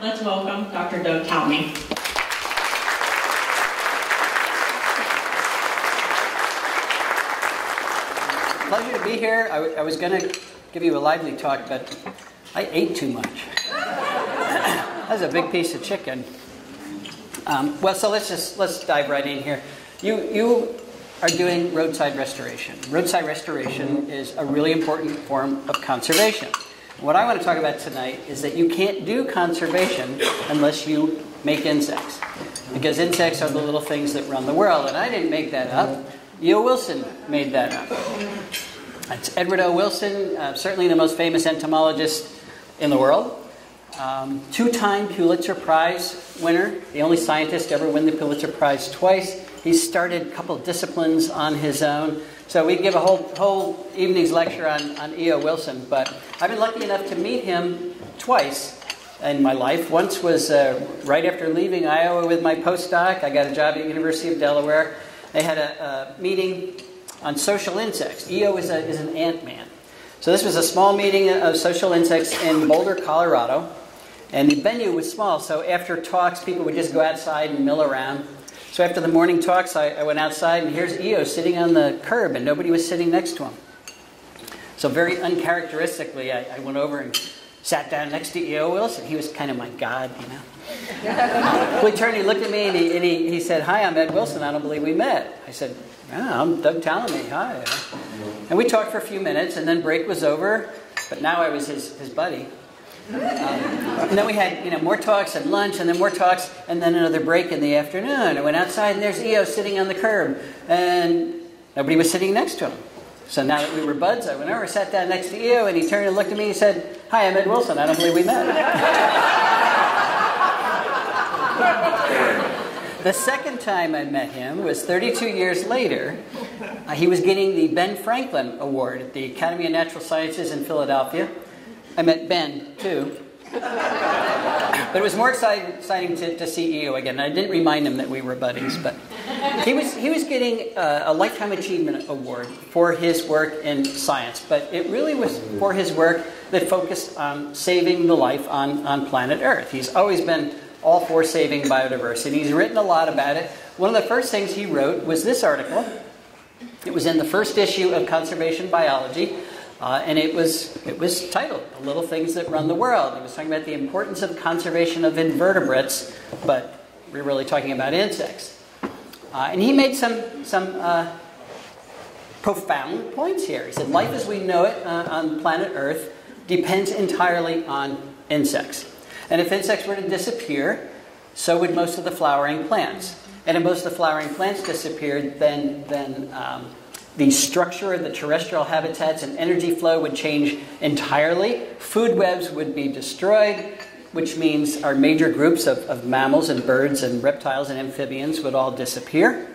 Let's welcome Dr. Doug Tallamy. Pleasure to be here. I was going to give you a lively talk, but I ate too much. That was a big piece of chicken. So let's dive right in here. You are doing roadside restoration. Roadside restoration is a really important form of conservation. What I want to talk about tonight is that you can't do conservation unless you make insects. Because insects are the little things that run the world. And I didn't make that up. E.O. Wilson made that up. That's Edward O. Wilson, certainly the most famous entomologist in the world. Two-time Pulitzer Prize winner, the only scientist to ever win the Pulitzer Prize twice. He started a couple of disciplines on his own. So we give a whole evening's lecture on E.O. Wilson. But I've been lucky enough to meet him twice in my life. Once was right after leaving Iowa with my postdoc. I got a job at the University of Delaware. They had a meeting on social insects. E.O. is an ant-man. So this was a small meeting of social insects in Boulder, Colorado. And the venue was small, so after talks, people would just go outside and mill around. So after the morning talks, I went outside, and here's E.O. sitting on the curb, and nobody was sitting next to him. So very uncharacteristically, I went over and sat down next to E.O. Wilson. He was kind of my god, you know. Well, he turned, he looked at me, and he said, "Hi, I'm Ed Wilson. I don't believe we met." I said, "Oh, I'm Doug Tallamy. Hi." And we talked for a few minutes, and then break was over, but now I was his buddy. And then we had more talks and lunch, and then more talks, and then another break in the afternoon. I went outside, and there's E.O. sitting on the curb, and nobody was sitting next to him. So now that we were buds, I went over, sat down next to E.O., and he turned and looked at me and said, "Hi, I'm Ed Wilson. I don't believe we met." The second time I met him was 32 years later. He was getting the Ben Franklin Award at the Academy of Natural Sciences in Philadelphia. I met Ben, too. But it was more exciting to see E.O. again. I didn't remind him that we were buddies, but he was getting a Lifetime Achievement Award for his work in science. But it really was for his work that focused on saving the life on planet Earth. He's always been all for saving biodiversity. He's written a lot about it. One of the first things he wrote was this article. It was in the first issue of Conservation Biology. And it was titled, "The Little Things That Run the World." It was talking about the importance of conservation of invertebrates, but we're really talking about insects. And he made some profound points here. He said, life as we know it on planet Earth depends entirely on insects. And if insects were to disappear, so would most of the flowering plants. And if most of the flowering plants disappeared, then the structure of the terrestrial habitats and energy flow would change entirely. Food webs would be destroyed, which means our major groups of mammals and birds and reptiles and amphibians would all disappear.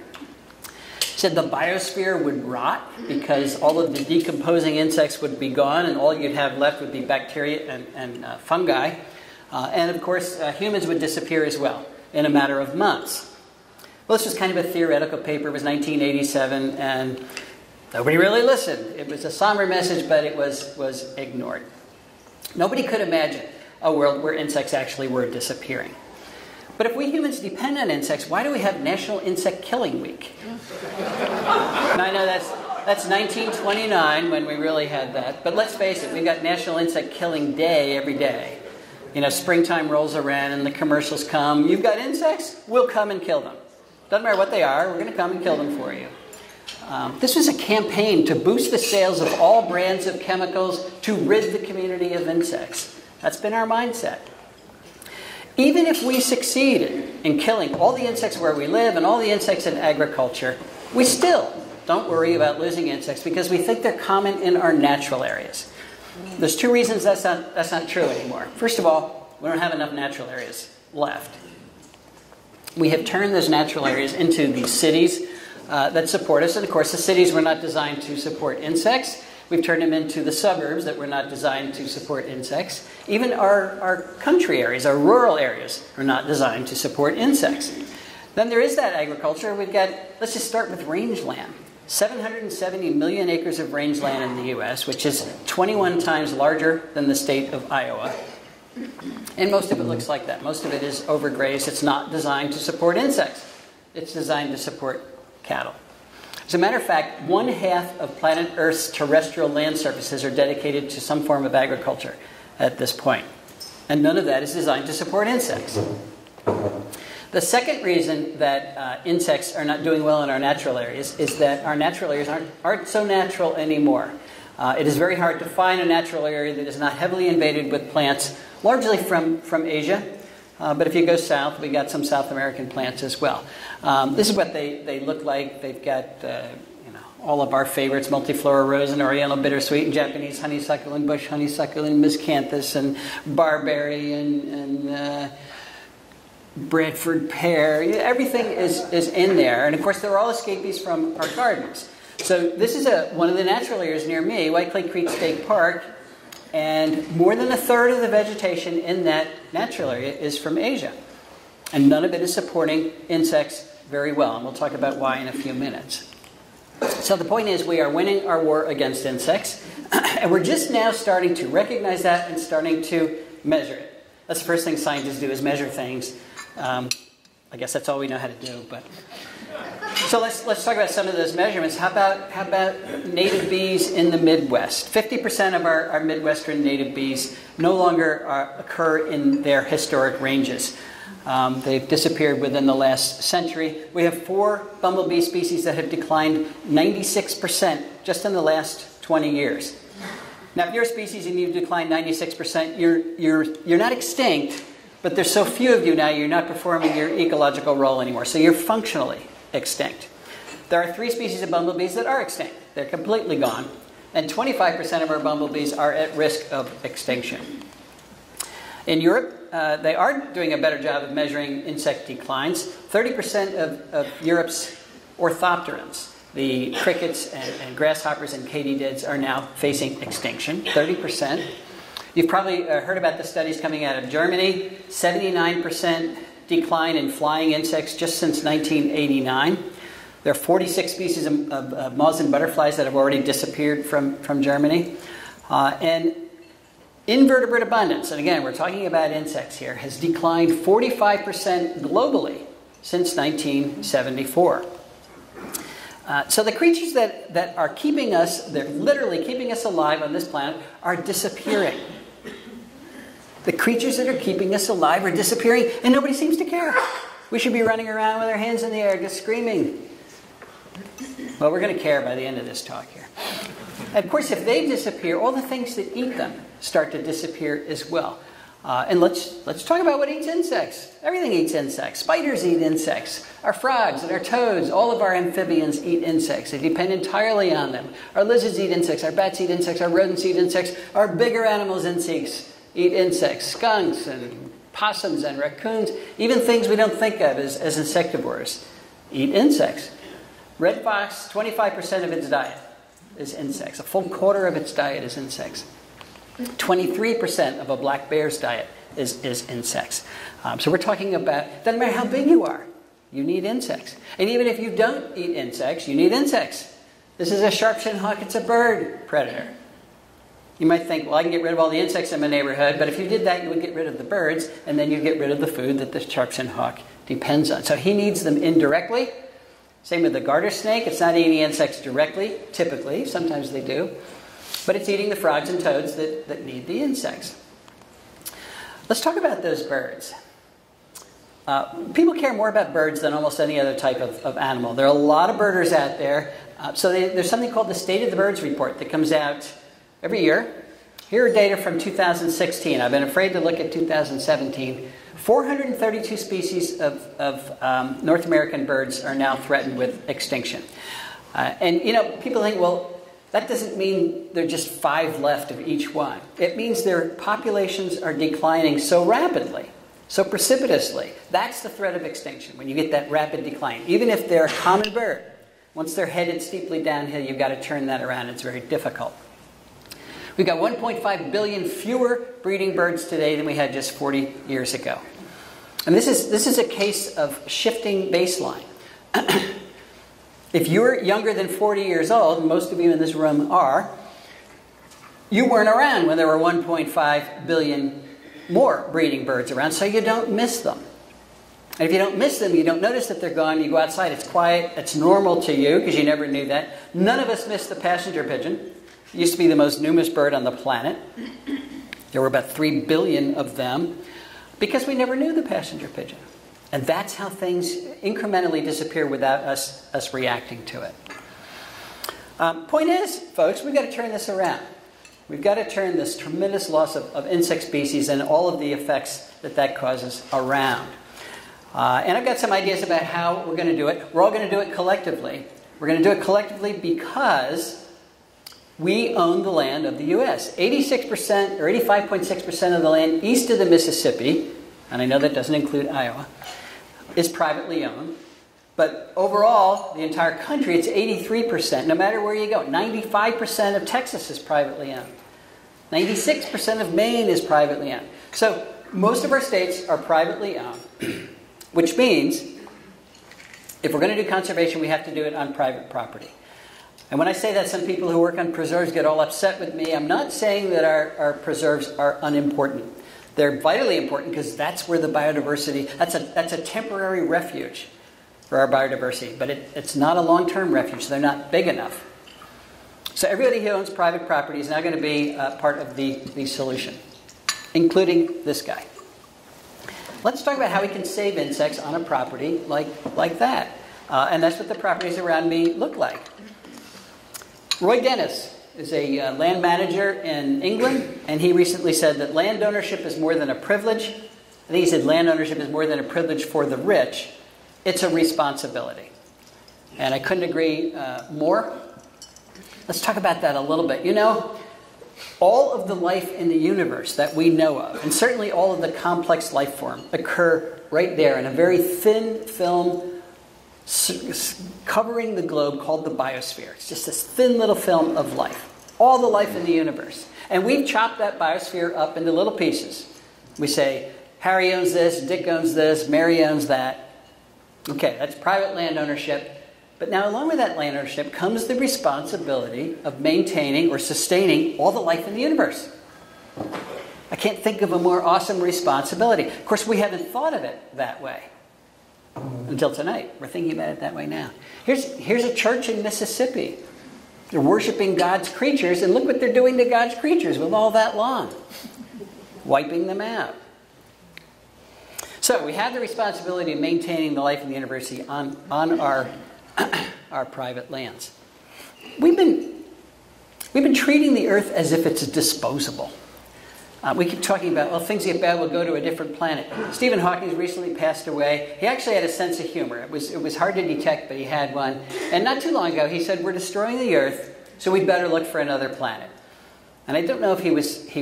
He said the biosphere would rot because all of the decomposing insects would be gone and all you'd have left would be bacteria and fungi. And of course, humans would disappear as well in a matter of months. Well, this was kind of a theoretical paper. It was 1987, and nobody really listened. It was a somber message, but it was ignored. Nobody could imagine a world where insects actually were disappearing. But if we humans depend on insects, why do we have National Insect Killing Week? And I know that's 1929 when we really had that. But let's face it, we've got National Insect Killing Day every day. Springtime rolls around and the commercials come. You've got insects? We'll come and kill them. Doesn't matter what they are, we're going to come and kill them for you. This was a campaign to boost the sales of all brands of chemicals to rid the community of insects. That's been our mindset. Even if we succeeded in killing all the insects where we live and all the insects in agriculture, we still don't worry about losing insects because we think they're common in our natural areas. There's two reasons that's not true anymore. First of all, we don't have enough natural areas left. We have turned those natural areas into these cities that support us. And of course, the cities were not designed to support insects. We've turned them into the suburbs that were not designed to support insects. Even our country areas, our rural areas, are not designed to support insects. Then there is that agriculture. We've got, let's just start with rangeland. 770 million acres of rangeland in the U.S., which is 21 times larger than the state of Iowa. And most of it looks like that. Most of it is overgrazed. It's not designed to support insects. It's designed to support cattle. As a matter of fact, 1/2 of planet Earth's terrestrial land surfaces are dedicated to some form of agriculture at this point. And none of that is designed to support insects. The second reason that insects are not doing well in our natural areas is that our natural areas aren't so natural anymore. It is very hard to find a natural area that is not heavily invaded with plants, largely from Asia. But if you go south, we got some South American plants as well. This is what they look like. They've got all of our favorites: multiflora rose and oriental bittersweet, and Japanese honeysuckle and bush honeysuckle and miscanthus and barberry and Bradford pear. Everything is in there, and of course they're all escapees from our gardens. So this is one of the natural areas near me, White Clay Creek State Park. And more than 1/3 of the vegetation in that natural area is from Asia. And none of it is supporting insects very well. And we'll talk about why in a few minutes. So the point is, we are winning our war against insects. And we're just now starting to recognize that and starting to measure it. That's the first thing scientists do, is measure things. I guess that's all we know how to do. But so let's talk about some of those measurements. How about native bees in the Midwest? 50% of our Midwestern native bees no longer occur in their historic ranges. They've disappeared within the last century. We have 4 bumblebee species that have declined 96% just in the last 20 years. Now, if you're a species and you've declined 96%, you're not extinct, but there's so few of you now, you're not performing your ecological role anymore. So you're functionally extinct. There are 3 species of bumblebees that are extinct. They're completely gone. And 25% of our bumblebees are at risk of extinction. In Europe, they are doing a better job of measuring insect declines. 30% of Europe's orthopterans, the crickets and grasshoppers and katydids, are now facing extinction. 30%. You've probably heard about the studies coming out of Germany. 79% decline in flying insects just since 1989. There are 46 species of moths and butterflies that have already disappeared from Germany. And invertebrate abundance, and again, we're talking about insects here, has declined 45% globally since 1974. So the creatures that are keeping us, they're literally keeping us alive on this planet, are disappearing. The creatures that are keeping us alive are disappearing, and nobody seems to care. We should be running around with our hands in the air, just screaming. Well, we're going to care by the end of this talk here. And of course, if they disappear, all the things that eat them start to disappear as well. And let's talk about what eats insects. Everything eats insects. Spiders eat insects. Our frogs and our toads, all of our amphibians eat insects. They depend entirely on them. Our lizards eat insects. Our bats eat insects. Our rodents eat insects. Our bigger animals eat insects. Skunks and possums and raccoons, even things we don't think of as insectivores, eat insects. Red fox, 25% of its diet is insects. A full quarter of its diet is insects. 23% of a black bear's diet is insects. So we're talking about, doesn't matter how big you are, you need insects. And even if you don't eat insects, you need insects. This is a sharp-shinned hawk. It's a bird predator. You might think, well, I can get rid of all the insects in my neighborhood, but if you did that, you would get rid of the birds, and then you'd get rid of the food that the sharp-shinned hawk depends on. So he needs them indirectly. Same with the garter snake. It's not eating insects directly, typically. Sometimes they do. But it's eating the frogs and toads that need the insects. Let's talk about those birds. People care more about birds than almost any other type of animal. There are a lot of birders out there. So there's something called the State of the Birds report that comes out every year. Here are data from 2016. I've been afraid to look at 2017. 432 species of North American birds are now threatened with extinction. And, people think, well, that doesn't mean there are just 5 left of each one. It means their populations are declining so rapidly, so precipitously. That's the threat of extinction, when you get that rapid decline. Even if they're a common bird, once they're headed steeply downhill, you've got to turn that around. It's very difficult. We've got 1.5 billion fewer breeding birds today than we had just 40 years ago. And this is a case of shifting baseline. If you're younger than 40 years old, most of you in this room are, you weren't around when there were 1.5 billion more breeding birds around so you don't miss them. And if you don't miss them, you don't notice that they're gone, you go outside, it's quiet, it's normal to you because you never knew that. None of us miss the passenger pigeon. It used to be the most numerous bird on the planet. There were about 3 billion of them because we never knew the passenger pigeon. And that's how things incrementally disappear without us reacting to it. Point is, folks, we've got to turn this around. We've got to turn this tremendous loss of insect species and all of the effects that causes around. And I've got some ideas about how we're going to do it. We're all going to do it collectively. We're going to do it collectively because we own the land of the U.S. 86% or 85.6% of the land east of the Mississippi, and I know that doesn't include Iowa, is privately owned. But overall, the entire country, it's 83%, no matter where you go. 95% of Texas is privately owned. 96% of Maine is privately owned. So most of our states are privately owned, which means if we're going to do conservation, we have to do it on private property. And when I say that, some people who work on preserves get all upset with me. I'm not saying that our preserves are unimportant. They're vitally important because that's where the biodiversity, that's a temporary refuge for our biodiversity, but it's not a long-term refuge. They're not big enough. So everybody who owns private property is now going to be part of the solution, including this guy. Let's talk about how we can save insects on a property like that. And that's what the properties around me look like. Roy Dennis is a land manager in England, and he recently said that land ownership is more than a privilege. I think he said land ownership is more than a privilege for the rich. It's a responsibility. And I couldn't agree more. Let's talk about that a little bit. You know, all of the life in the universe that we know of, and certainly all of the complex life form, occur right there in a very thin film covering the globe called the biosphere. It's just this thin little film of life. All the life in the universe. And we've chopped that biosphere up into little pieces. We say, Harry owns this, Dick owns this, Mary owns that. Okay, that's private land ownership. But now along with that land ownership comes the responsibility of maintaining or sustaining all the life in the universe. I can't think of a more awesome responsibility. Of course, we haven't thought of it that way until tonight. We're thinking about it that way now. Here's a church in Mississippi. They're worshiping God's creatures, and look what they're doing to God's creatures with all that lawn. Wiping them out. So we have the responsibility of maintaining the life in the university on our private lands. We've been treating the earth as if it's disposable. We keep talking about, well, things get bad, we'll go to a different planet. Stephen Hawking recently passed away. He actually had a sense of humor. It was hard to detect, but he had one. And not too long ago, he said, we're destroying the earth, so we'd better look for another planet. And I don't know if he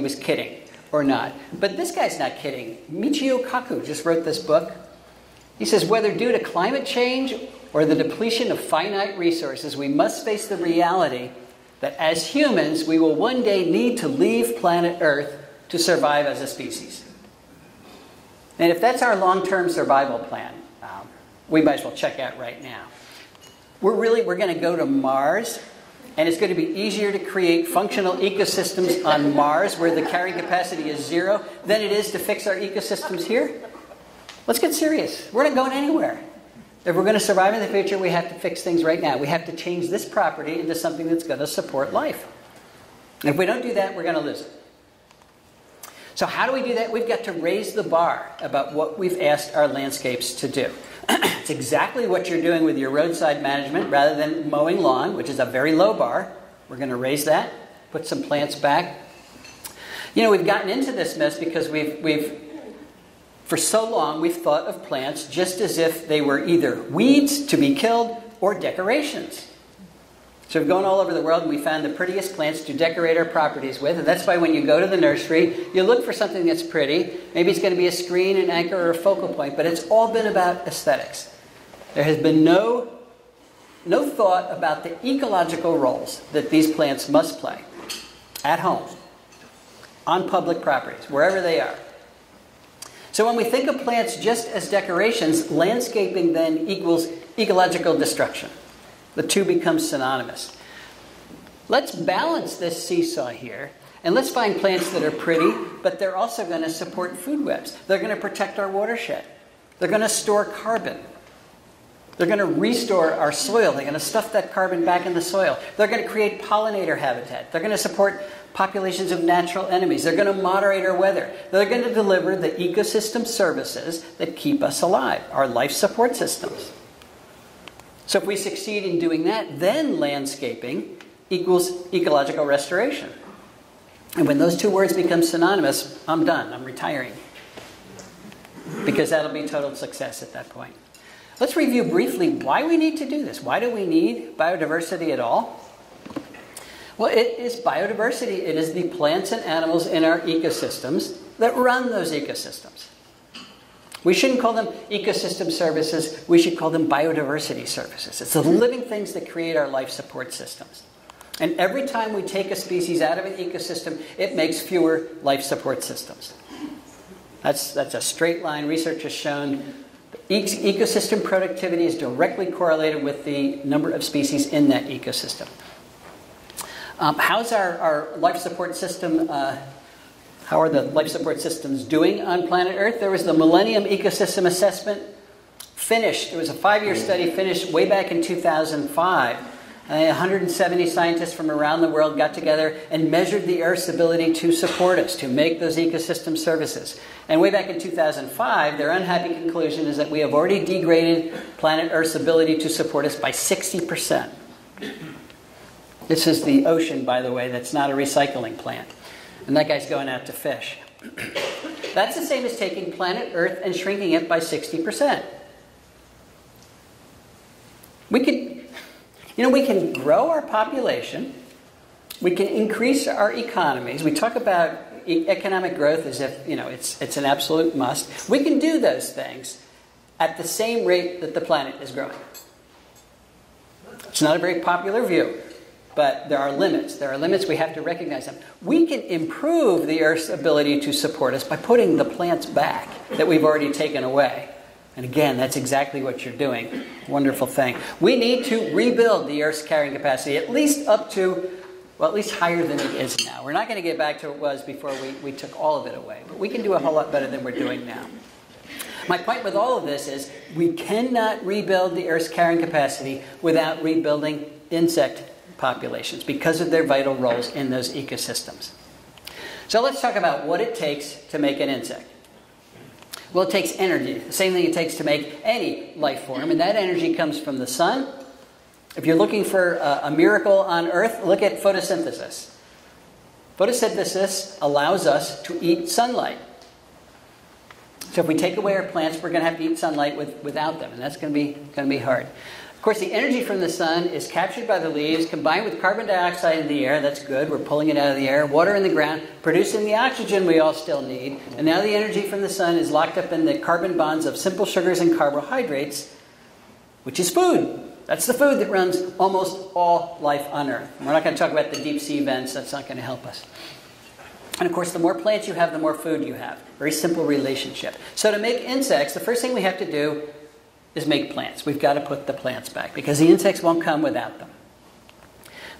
was kidding or not. But this guy's not kidding. Michio Kaku just wrote this book. He says, whether due to climate change or the depletion of finite resources, we must face the reality that as humans, we will one day need to leave planet Earth to survive as a species. And if that's our long-term survival plan, we might as well check out right now. We're going to go to Mars, and it's going to be easier to create functional ecosystems on Mars, where the carrying capacity is 0, than it is to fix our ecosystems here. Let's get serious. We're not going anywhere. If we're going to survive in the future, we have to fix things right now. We have to change this property into something that's going to support life. And if we don't do that, we're going to lose it. So how do we do that? We've got to raise the bar about what we've asked our landscapes to do. It's exactly what you're doing with your roadside management rather than mowing lawn, which is a very low bar. We're going to raise that, put some plants back. You know, we've gotten into this mess because for so long, we've thought of plants just as if they were either weeds to be killed or decorations. So we've gone all over the world and we found the prettiest plants to decorate our properties with. And that's why when you go to the nursery, you look for something that's pretty. Maybe it's going to be a screen, an anchor, or a focal point. But it's all been about aesthetics. There has been no thought about the ecological roles that these plants must play at home, on public properties, wherever they are. So when we think of plants just as decorations, landscaping then equals ecological destruction. The two become synonymous. Let's balance this seesaw here And let's find plants that are pretty, but they're also going to support food webs. They're going to protect our watershed. They're going to store carbon. They're going to restore our soil. They're going to stuff that carbon back in the soil. They're going to create pollinator habitat. They're going to support populations of natural enemies. They're going to moderate our weather. They're going to deliver the ecosystem services that keep us alive, our life support systems. So if we succeed in doing that, then landscaping equals ecological restoration. And when those two words become synonymous, I'm done. I'm retiring. Because that'll be total success at that point. Let's review briefly why we need to do this. Why do we need biodiversity at all? Well, it is biodiversity. It is the plants and animals in our ecosystems that run those ecosystems. We shouldn't call them ecosystem services. We should call them biodiversity services. It's the living things that create our life support systems. And every time we take a species out of an ecosystem, it makes fewer life support systems. That's a straight line. Research has shown ecosystem productivity is directly correlated with the number of species in that ecosystem. How's our life support system? How are the life support systems doing on planet Earth? There was the Millennium Ecosystem Assessment finished. It was a 5-year study finished way back in 2005. 170 scientists from around the world got together and measured the Earth's ability to support us, to make those ecosystem services. And way back in 2005, their unhappy conclusion is that we have already degraded planet Earth's ability to support us by 60%. This is the ocean, by the way, that's not a recycling plant. And that guy's going out to fish. That's the same as taking planet Earth and shrinking it by 60%. We can grow our population. We can increase our economies. We talk about economic growth as if, it's an absolute must. We can do those things at the same rate that the planet is growing. It's not a very popular view, but there are limits. There are limits. We have to recognize them. We can improve the Earth's ability to support us by putting the plants back that we've already taken away. And again, that's exactly what you're doing. Wonderful thing. We need to rebuild the Earth's carrying capacity, at least up to, at least higher than it is now. We're not going to get back to what it was before we took all of it away. But we can do a whole lot better than we're doing now. My point with all of this is we cannot rebuild the Earth's carrying capacity without rebuilding insect populations because of their vital roles in those ecosystems. So let's talk about what it takes to make an insect. Well, it takes energy, the same thing it takes to make any life form, and that energy comes from the sun. If you're looking for a miracle on Earth, look at photosynthesis. Photosynthesis allows us to eat sunlight. So if we take away our plants, we're going to have to eat sunlight without them, and that's going to be hard. Of course, the energy from the sun is captured by the leaves, combined with carbon dioxide in the air. That's good. We're pulling it out of the air. Water in the ground, producing the oxygen we all still need. And now the energy from the sun is locked up in the carbon bonds of simple sugars and carbohydrates, which is food. That's the food that runs almost all life on Earth. We're not going to talk about the deep sea vents. That's not going to help us. And of course, the more plants you have, the more food you have. Very simple relationship. So to make insects, the first thing we have to do is make plants. We've got to put the plants back because the insects won't come without them.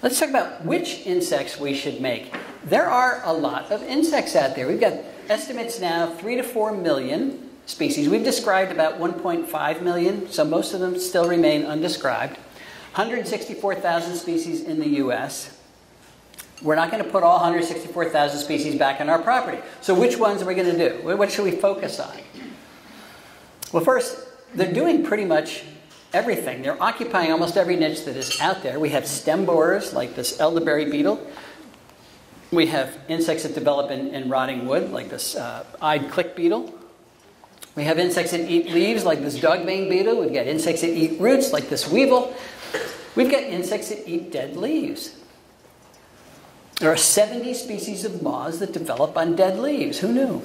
Let's talk about which insects we should make. There are a lot of insects out there. We've got estimates now 3 to 4 million species. We've described about 1.5 million, so most of them still remain undescribed. 164,000 species in the U.S. We're not going to put all 164,000 species back on our property. So which ones are we going to do? What should we focus on? Well, first, they're doing pretty much everything. They're occupying almost every niche that is out there. We have stem borers like this elderberry beetle. We have insects that develop in rotting wood like this eyed click beetle. We have insects that eat leaves like this dog-veined beetle. We've got insects that eat roots like this weevil. We've got insects that eat dead leaves. There are 70 species of moths that develop on dead leaves. Who knew?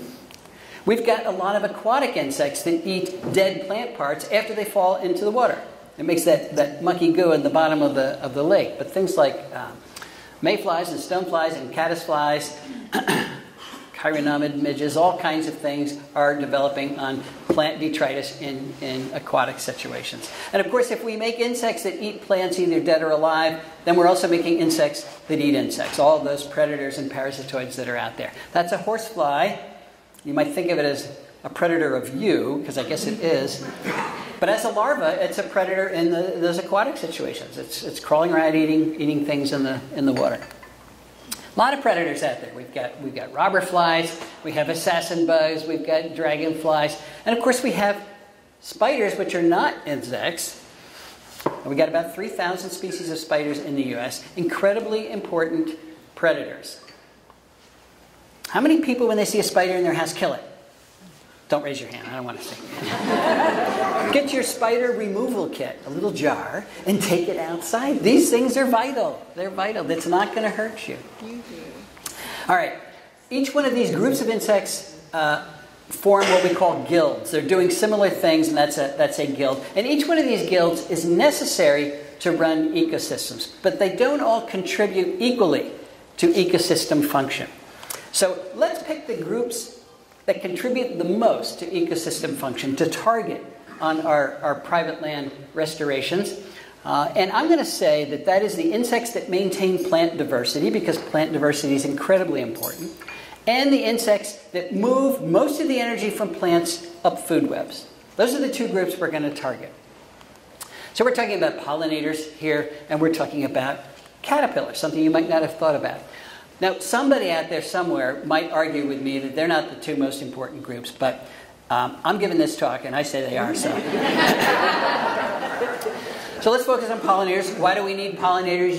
We've got a lot of aquatic insects that eat dead plant parts after they fall into the water. It makes that mucky goo in the bottom of the lake. But things like mayflies and stoneflies and caddisflies, chironomid midges, all kinds of things are developing on plant detritus in aquatic situations. And of course, if we make insects that eat plants either dead or alive, then we're also making insects that eat insects, all those predators and parasitoids that are out there. That's a horsefly. You might think of it as a predator of you, because I guess it is. But as a larva, it's a predator in those aquatic situations. It's crawling around eating things in the water. A lot of predators out there. We've got robber flies, we have assassin bugs, we've got dragonflies, and of course we have spiders, which are not insects. And we got about 3,000 species of spiders in the U.S. Incredibly important predators. How many people, when they see a spider in their house, kill it? Don't raise your hand. I don't want to see. Get your spider removal kit, a little jar, and take it outside. These things are vital. They're vital. It's not going to hurt you. All right. Each one of these groups of insects form what we call guilds. They're doing similar things, and that's a guild. And each one of these guilds is necessary to run ecosystems, but they don't all contribute equally to ecosystem function. So let's pick the groups that contribute the most to ecosystem function to target on our private land restorations. And I'm going to say that is the insects that maintain plant diversity, because plant diversity is incredibly important, and the insects that move most of the energy from plants up food webs. Those are the two groups we're going to target. So we're talking about pollinators here, and we're talking about caterpillars, something you might not have thought about. Now, somebody out there somewhere might argue with me that they're not the two most important groups, but I'm giving this talk, and I say they are, so. So let's focus on pollinators. Why do we need pollinators?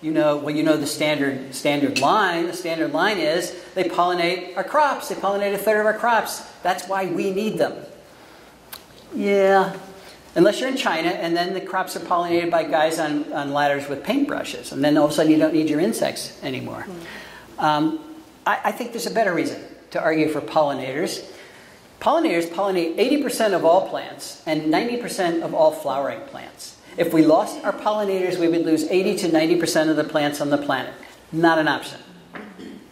You know the standard line. The standard line is they pollinate our crops. They pollinate a third of our crops. That's why we need them. Yeah. Unless you're in China, and then the crops are pollinated by guys on ladders with paintbrushes, and then all of a sudden you don't need your insects anymore. I think there's a better reason to argue for pollinators. Pollinators pollinate 80% of all plants and 90% of all flowering plants. If we lost our pollinators, we would lose 80 to 90% of the plants on the planet. Not an option.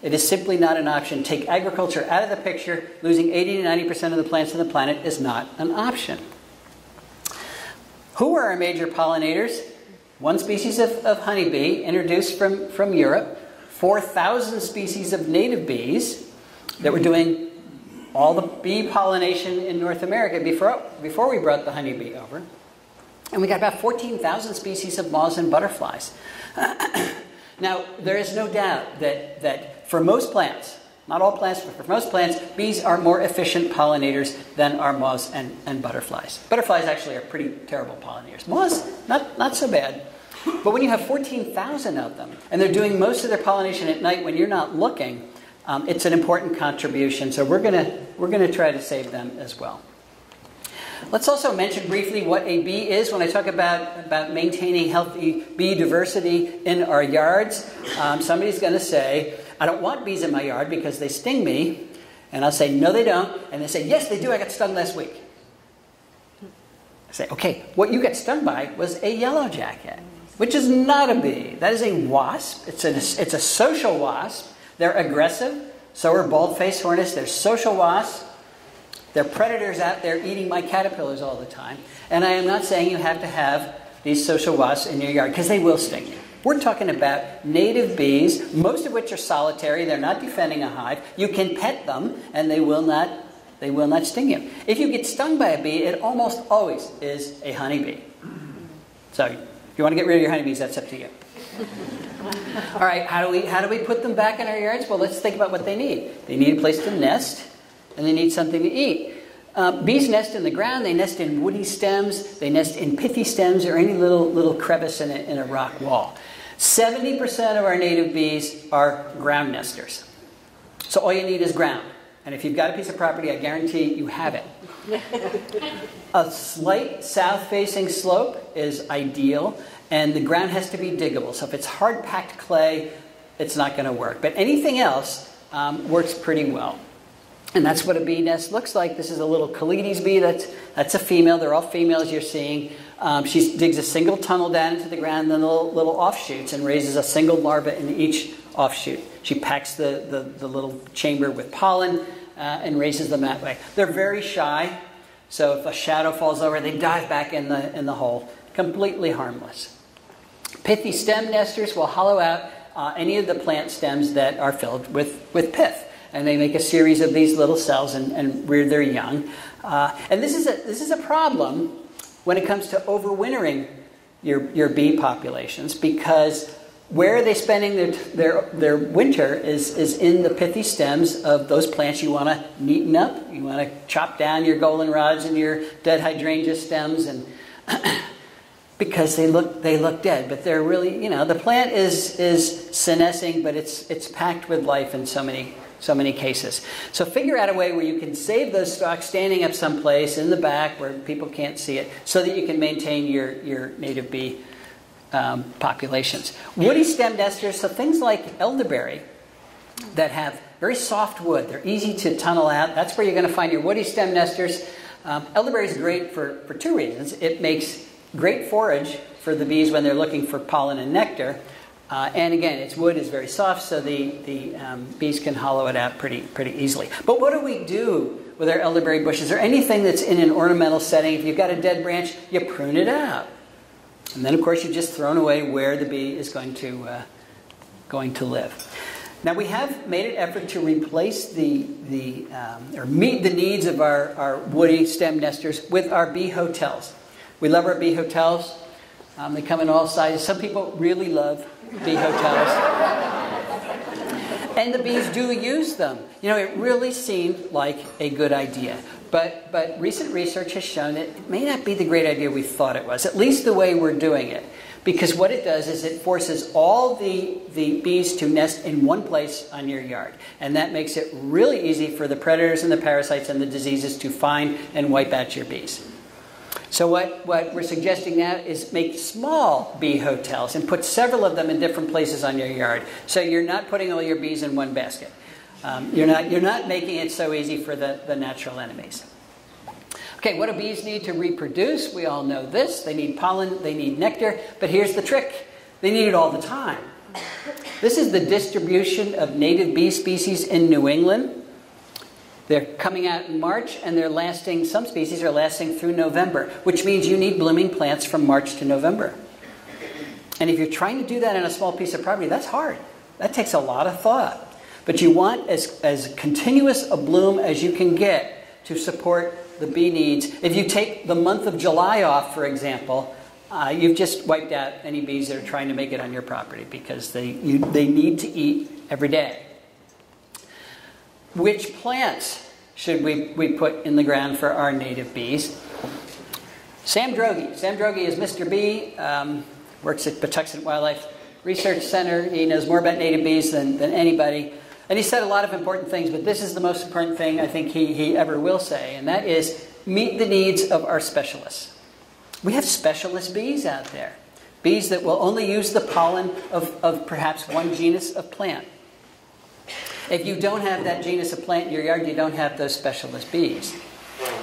It is simply not an option. Take agriculture out of the picture, losing 80 to 90% of the plants on the planet is not an option. Who are our major pollinators? One species of honeybee, introduced from Europe. 4,000 species of native bees that were doing all the bee pollination in North America before we brought the honeybee over. And we got about 14,000 species of moths and butterflies. Now, there is no doubt that for most plants, not all plants, but for most plants, bees are more efficient pollinators than are moths and butterflies. Butterflies actually are pretty terrible pollinators. Moths, not so bad. But when you have 14,000 of them, and they're doing most of their pollination at night when you're not looking, it's an important contribution. So we're gonna try to save them as well. Let's also mention briefly what a bee is. When I talk about maintaining healthy bee diversity in our yards, somebody's going to say, I don't want bees in my yard because they sting me. And I'll say, no, they don't. And they say, yes, they do. I got stung last week. I say, okay, what you got stung by was a yellow jacket, which is not a bee. That is a wasp. It's a social wasp. They're aggressive. So are bald-faced hornets. They're social wasps. They're predators out there eating my caterpillars all the time. And I am not saying you have to have these social wasps in your yard, because they will sting you. We're talking about native bees, most of which are solitary. They're not defending a hive. You can pet them, and they will not sting you. If you get stung by a bee, it almost always is a honeybee. So if you want to get rid of your honeybees, that's up to you. All right, how do we put them back in our yards? Well, let's think about what they need. They need a place to nest, and they need something to eat. Bees nest in the ground. They nest in woody stems. They nest in pithy stems or any little crevice in a rock wall. 70% of our native bees are ground nesters. So all you need is ground. And if you've got a piece of property, I guarantee you have it. A slight south-facing slope is ideal, and the ground has to be diggable. So if it's hard-packed clay, it's not going to work. But anything else works pretty well. And that's what a bee nest looks like. This is a little Calides bee. That's a female. They're all females you're seeing. She digs a single tunnel down into the ground, and then little offshoots, and raises a single larva in each offshoot. She packs the little chamber with pollen and raises them that way. They're very shy, so if a shadow falls over, they dive back in the hole, completely harmless. Pithy stem nesters will hollow out any of the plant stems that are filled with pith. And they make a series of these little cells and rear their young. And this is a problem when it comes to overwintering your bee populations, because where are they spending their winter is in the pithy stems of those plants you want to neaten up. You want to chop down your goldenrods and your dead hydrangea stems, and because they look dead, but they're really, the plant is senescing, but it's packed with life in so many cases. So figure out a way where you can save those stalks standing up someplace in the back where people can't see it, so that you can maintain your native bee populations. Woody stem nesters, so things like elderberry that have very soft wood. They're easy to tunnel out. That's where you're going to find your woody stem nesters. Elderberry is great for two reasons. It makes great forage for the bees when they're looking for pollen and nectar. And again, its wood is very soft, so the bees can hollow it out pretty easily. But what do we do with our elderberry bushes, or anything that's in an ornamental setting? If you've got a dead branch, you prune it out. And then, of course, you've just thrown away where the bee is going to live. Now, we have made an effort to replace or meet the needs of our woody stem nesters with our bee hotels. We love our bee hotels. They come in all sizes. Some people really love bee hotels. And the bees do use them. It really seemed like a good idea. But recent research has shown that it may not be the great idea we thought it was, at least the way we're doing it. Because what it does is it forces all the bees to nest in one place on your yard. And that makes it really easy for the predators and the parasites and the diseases to find and wipe out your bees. So what we're suggesting now is make small bee hotels and put several of them in different places on your yard. So you're not putting all your bees in one basket. You're not making it so easy for the natural enemies. Okay, what do bees need to reproduce? We all know this. They need pollen, they need nectar, but here's the trick. They need it all the time. This is the distribution of native bee species in New England. They're coming out in March, and some species are lasting through November, which means you need blooming plants from March to November. And if you're trying to do that on a small piece of property, that's hard. That takes a lot of thought. But you want as continuous a bloom as you can get to support the bee needs. If you take the month of July off, for example, you've just wiped out any bees that are trying to make it on your property, because they need to eat every day. Which plants should we put in the ground for our native bees? Sam Droege. Sam Droege is Mr. Bee, works at Patuxent Wildlife Research Center. He knows more about native bees than anybody. And he said a lot of important things, but this is the most important thing I think he ever will say, and that is meet the needs of our specialists. We have specialist bees out there. Bees that will only use the pollen of perhaps one genus of plant. If you don't have that genus of plant in your yard, you don't have those specialist bees.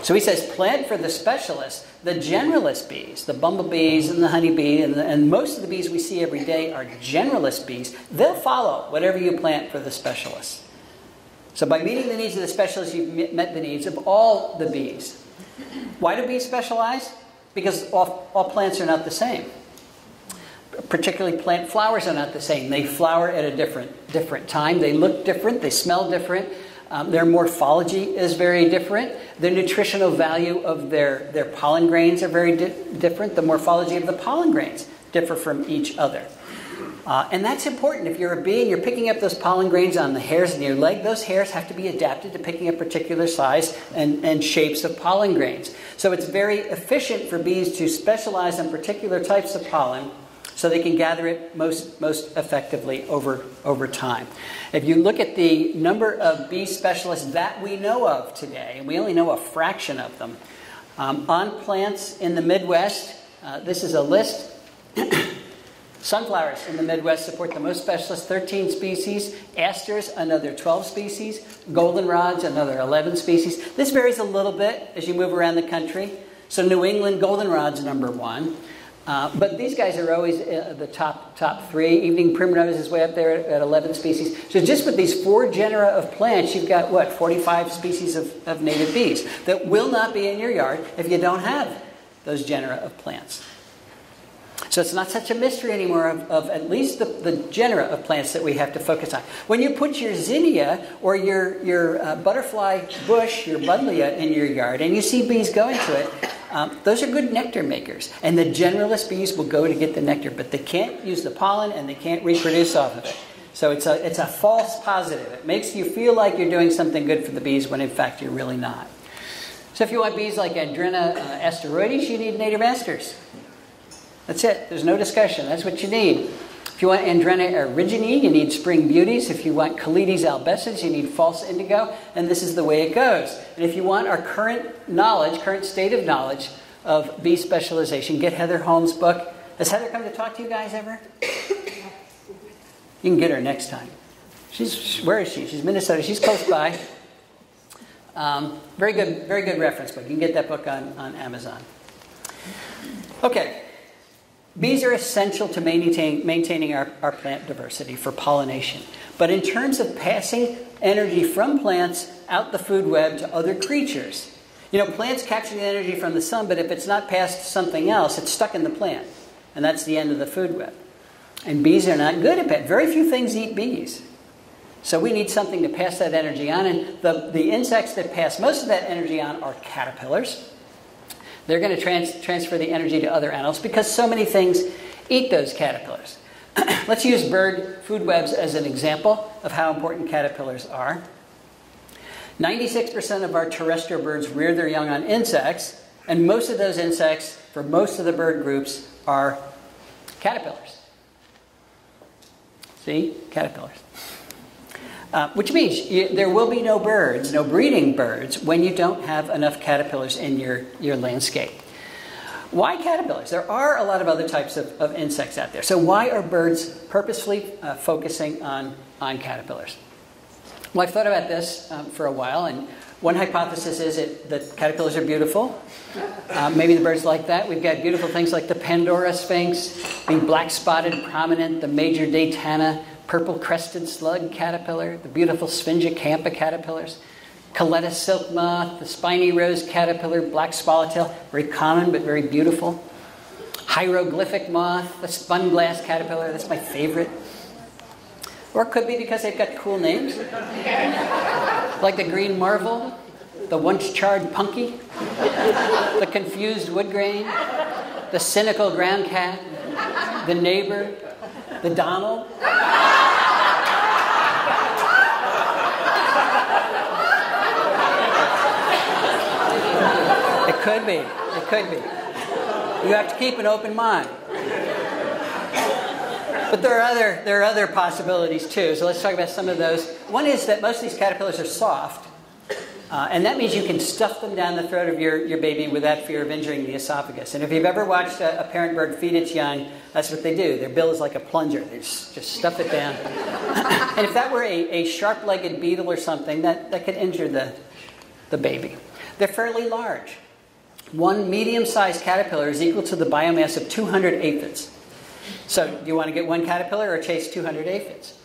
So he says plant for the specialists. The generalist bees, the bumblebees and the honeybee, and most of the bees we see every day are generalist bees. They'll follow whatever you plant for the specialists. So by meeting the needs of the specialists, you've met the needs of all the bees. Why do bees specialize? Because all plants are not the same. Particularly plant flowers are not the same. They flower at a different time. They look different. They smell different. Their morphology is very different. The nutritional value of their pollen grains are very different. The morphology of the pollen grains differ from each other. And that's important. If you're a bee and you're picking up those pollen grains on the hairs in your leg, those hairs have to be adapted to picking up particular size and shapes of pollen grains. So it's very efficient for bees to specialize in particular types of pollen so they can gather it most effectively over time. If you look at the number of bee specialists that we know of today, and we only know a fraction of them, on plants in the Midwest, this is a list. Sunflowers in the Midwest support the most specialists, 13 species. Asters, another 12 species. Goldenrods, another 11 species. This varies a little bit as you move around the country. So New England, goldenrod's number one. But these guys are always the top three. Evening primrose is way up there at 11 species. So just with these 4 genera of plants, you've got, what, 45 species of native bees that will not be in your yard if you don't have those genera of plants. So it's not such a mystery anymore of at least the genera of plants that we have to focus on. When you put your zinnia or your butterfly bush, your buddleia in your yard, and you see bees going to it, those are good nectar makers. And the generalist bees will go to get the nectar, but they can't use the pollen and they can't reproduce off of it. So it's a false positive. It makes you feel like you're doing something good for the bees when in fact you're really not. So if you want bees like Andrena asteroides, you need native asters. That's it. There's no discussion. That's what you need. If you want Andrena aerugine, you need spring beauties. If you want Caletes albescens, you need false indigo. And this is the way it goes. And if you want our current knowledge, current state of knowledge of bee specialization, get Heather Holmes' book. Has Heather come to talk to you guys ever? You can get her next time. Where is she? She's in Minnesota. She's close by. Very good reference book. You can get that book on Amazon. Okay. Bees are essential to maintaining our plant diversity for pollination. But in terms of passing energy from plants out the food web to other creatures, plants capture the energy from the sun, but if it's not passed to something else, it's stuck in the plant. And that's the end of the food web. And bees are not good at that. Very few things eat bees. So we need something to pass that energy on. And the insects that pass most of that energy on are caterpillars. They're going to transfer the energy to other animals because so many things eat those caterpillars. Let's use bird food webs as an example of how important caterpillars are. 96% of our terrestrial birds rear their young on insects, and most of those insects, for most of the bird groups, are caterpillars. See? Caterpillars. Which means there will be no birds, no breeding birds, when you don't have enough caterpillars in your landscape. Why caterpillars? There are a lot of other types of insects out there. So why are birds purposefully focusing on caterpillars? Well, I've thought about this for a while, and one hypothesis is that caterpillars are beautiful. Maybe the birds like that. We've got beautiful things like the Pandora Sphinx, the black-spotted prominent, the major Daytana, purple-crested slug caterpillar, the beautiful Sphingicampa caterpillars, Coletta silk moth, the spiny rose caterpillar, black swallowtail, very common but very beautiful. Hieroglyphic moth, the spun glass caterpillar, that's my favorite. Or it could be because they've got cool names. Like the green marvel, the once charred punky, the confused woodgrain, the cynical ground cat, the neighbor, the Donald. It could be. It could be. You have to keep an open mind. But there are other possibilities too. So let's talk about some of those. One is that most of these caterpillars are soft. And that means you can stuff them down the throat of your baby without fear of injuring the esophagus. And if you've ever watched a parent bird feed its young, that's what they do. Their bill is like a plunger. They just stuff it down. And if that were a sharp-legged beetle or something, that could injure the baby. They're fairly large. One medium-sized caterpillar is equal to the biomass of 200 aphids. So do you want to get one caterpillar or chase 200 aphids?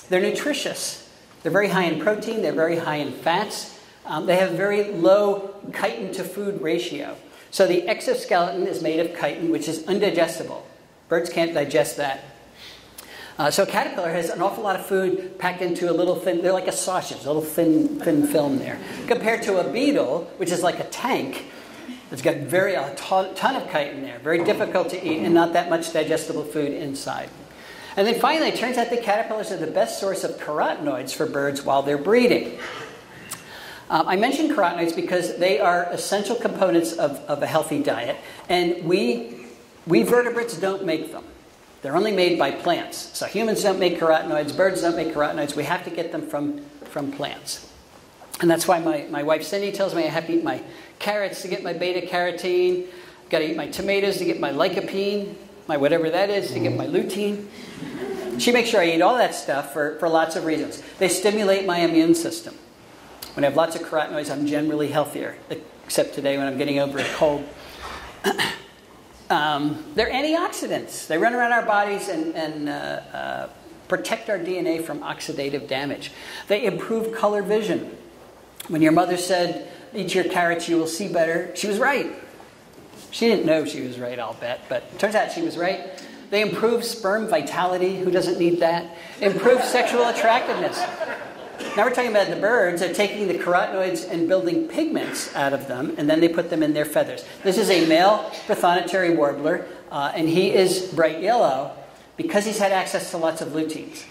They're nutritious. They're very high in protein. They're very high in fats. They have very low chitin-to-food ratio. So the exoskeleton is made of chitin, which is undigestible. Birds can't digest that. So a caterpillar has an awful lot of food packed into a little thin, they're like a sausage, a little thin film there. Compared to a beetle, which is like a tank, it's got a ton of chitin there, very difficult to eat, and not that much digestible food inside. And then finally, it turns out that caterpillars are the best source of carotenoids for birds while they're breeding. I mentioned carotenoids because they are essential components of a healthy diet, and we vertebrates don't make them. They're only made by plants. So humans don't make carotenoids, birds don't make carotenoids. We have to get them from plants. And that's why my wife Cindy tells me I have to eat my carrots to get my beta-carotene. I've got to eat my tomatoes to get my lycopene, my whatever that is to get my lutein. She makes sure I eat all that stuff for lots of reasons. They stimulate my immune system. When I have lots of carotenoids, I'm generally healthier, except today when I'm getting over a cold. They're antioxidants. They run around our bodies and protect our DNA from oxidative damage. They improve color vision. When your mother said, eat your carrots, you will see better, she was right. She didn't know she was right, I'll bet, but it turns out she was right. They improve sperm vitality. Who doesn't need that? Improve sexual attractiveness. Now we're talking about the birds. They're taking the carotenoids and building pigments out of them, and then they put them in their feathers. This is a male prothonotary warbler, and he is bright yellow because he's had access to lots of luteins.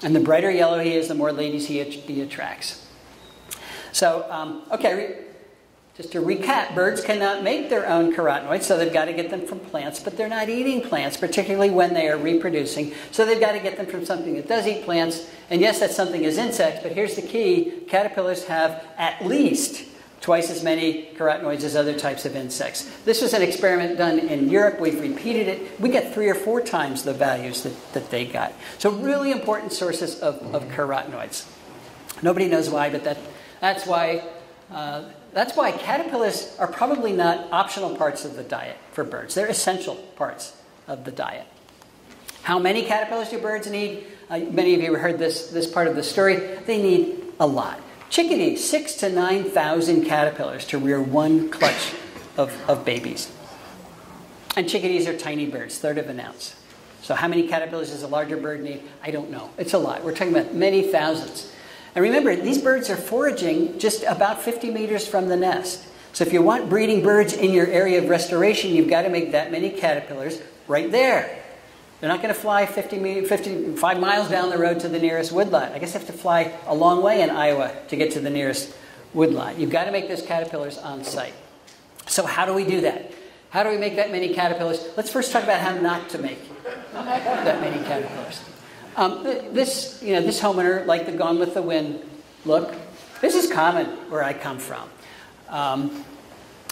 And the brighter yellow he is, the more ladies he attracts. So, just to recap, birds cannot make their own carotenoids, so they've got to get them from plants, but they're not eating plants, particularly when they are reproducing. So they've got to get them from something that does eat plants. And yes, that something is insects, but here's the key. Caterpillars have at least twice as many carotenoids as other types of insects. This was an experiment done in Europe. We've repeated it. We get 3 or 4 times the values that they got. So really important sources of carotenoids. Nobody knows why, but that's why caterpillars are probably not optional parts of the diet for birds. They're essential parts of the diet. How many caterpillars do birds need? Many of you have heard this part of the story. They need a lot. Chickadees, 6,000 to 9,000 caterpillars to rear one clutch of babies. And chickadees are tiny birds, 1/3 of an ounce. So how many caterpillars does a larger bird need? I don't know. It's a lot. We're talking about many thousands. And remember, these birds are foraging just about 50 meters from the nest. So if you want breeding birds in your area of restoration, you've got to make that many caterpillars right there. They're not going to fly 55 miles down the road to the nearest woodlot. I guess they have to fly a long way in Iowa to get to the nearest woodlot. You've got to make those caterpillars on site. So how do we do that? How do we make that many caterpillars? Let's first talk about how not to make that many caterpillars. This homeowner, like the Gone with the Wind look, this is common where I come from.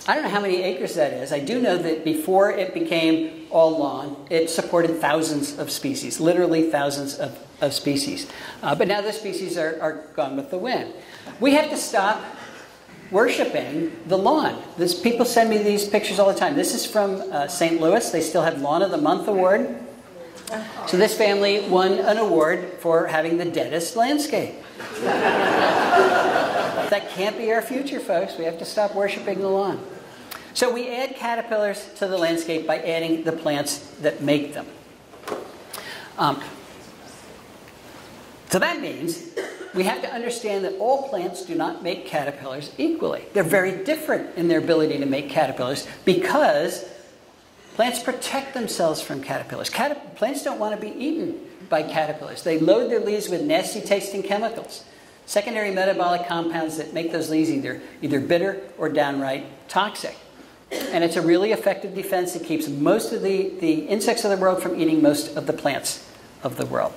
I don't know how many acres that is. I do know that before it became all lawn, it supported thousands of species, literally thousands of species. But now the species are gone with the wind. We have to stop worshiping the lawn. People send me these pictures all the time. This is from St. Louis. They still have Lawn of the Month award. So this family won an award for having the deadest landscape. That can't be our future, folks. We have to stop worshiping the lawn. So we add caterpillars to the landscape by adding the plants that make them. So that means we have to understand that all plants do not make caterpillars equally. They're very different in their ability to make caterpillars because plants protect themselves from caterpillars. Plants don't want to be eaten by caterpillars. They load their leaves with nasty tasting chemicals, secondary metabolic compounds that make those leaves either bitter or downright toxic. And it's a really effective defense that keeps most of the insects of the world from eating most of the plants of the world.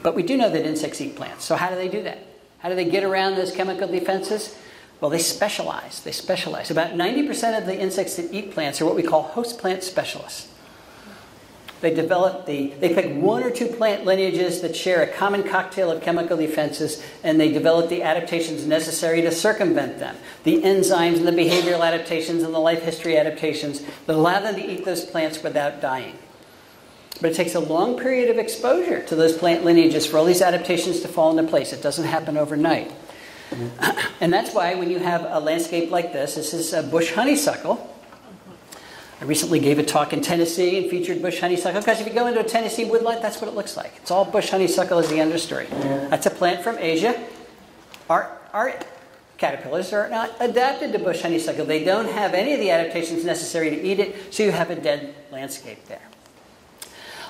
But we do know that insects eat plants. So how do they do that? How do they get around those chemical defenses? Well, they specialize. They specialize. About 90% of the insects that eat plants are what we call host plant specialists. They pick 1 or 2 plant lineages that share a common cocktail of chemical defenses, and they develop the adaptations necessary to circumvent them. The enzymes and the behavioral adaptations and the life history adaptations that allow them to eat those plants without dying. But it takes a long period of exposure to those plant lineages for all these adaptations to fall into place. It doesn't happen overnight. And that's why when you have a landscape like this is a bush honeysuckle. I recently gave a talk in Tennessee and featured bush honeysuckle because if you go into a Tennessee woodlot, that's what it looks like. It's all bush honeysuckle as the understory. That's a plant from Asia. Our caterpillars are not adapted to bush honeysuckle. They don't have any of the adaptations necessary to eat it, so you have a dead landscape there.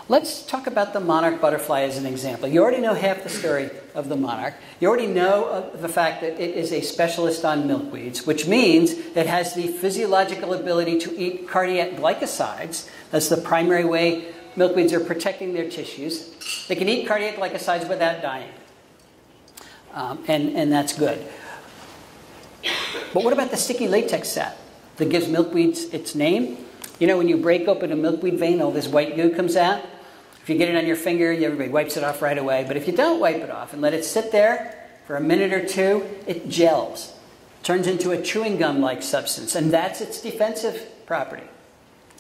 Let's talk about the monarch butterfly as an example. You already know half the story of the monarch. You already know of the fact that it is a specialist on milkweeds, which means it has the physiological ability to eat cardiac glycosides. That's the primary way milkweeds are protecting their tissues. They can eat cardiac glycosides without dying. And that's good. But what about the sticky latex sap that gives milkweeds its name? You know, when you break open a milkweed vein, all this white goo comes out. If you get it on your finger, everybody wipes it off right away. But if you don't wipe it off and let it sit there for a minute or two, it gels. turns into a chewing gum-like substance, and that's its defensive property.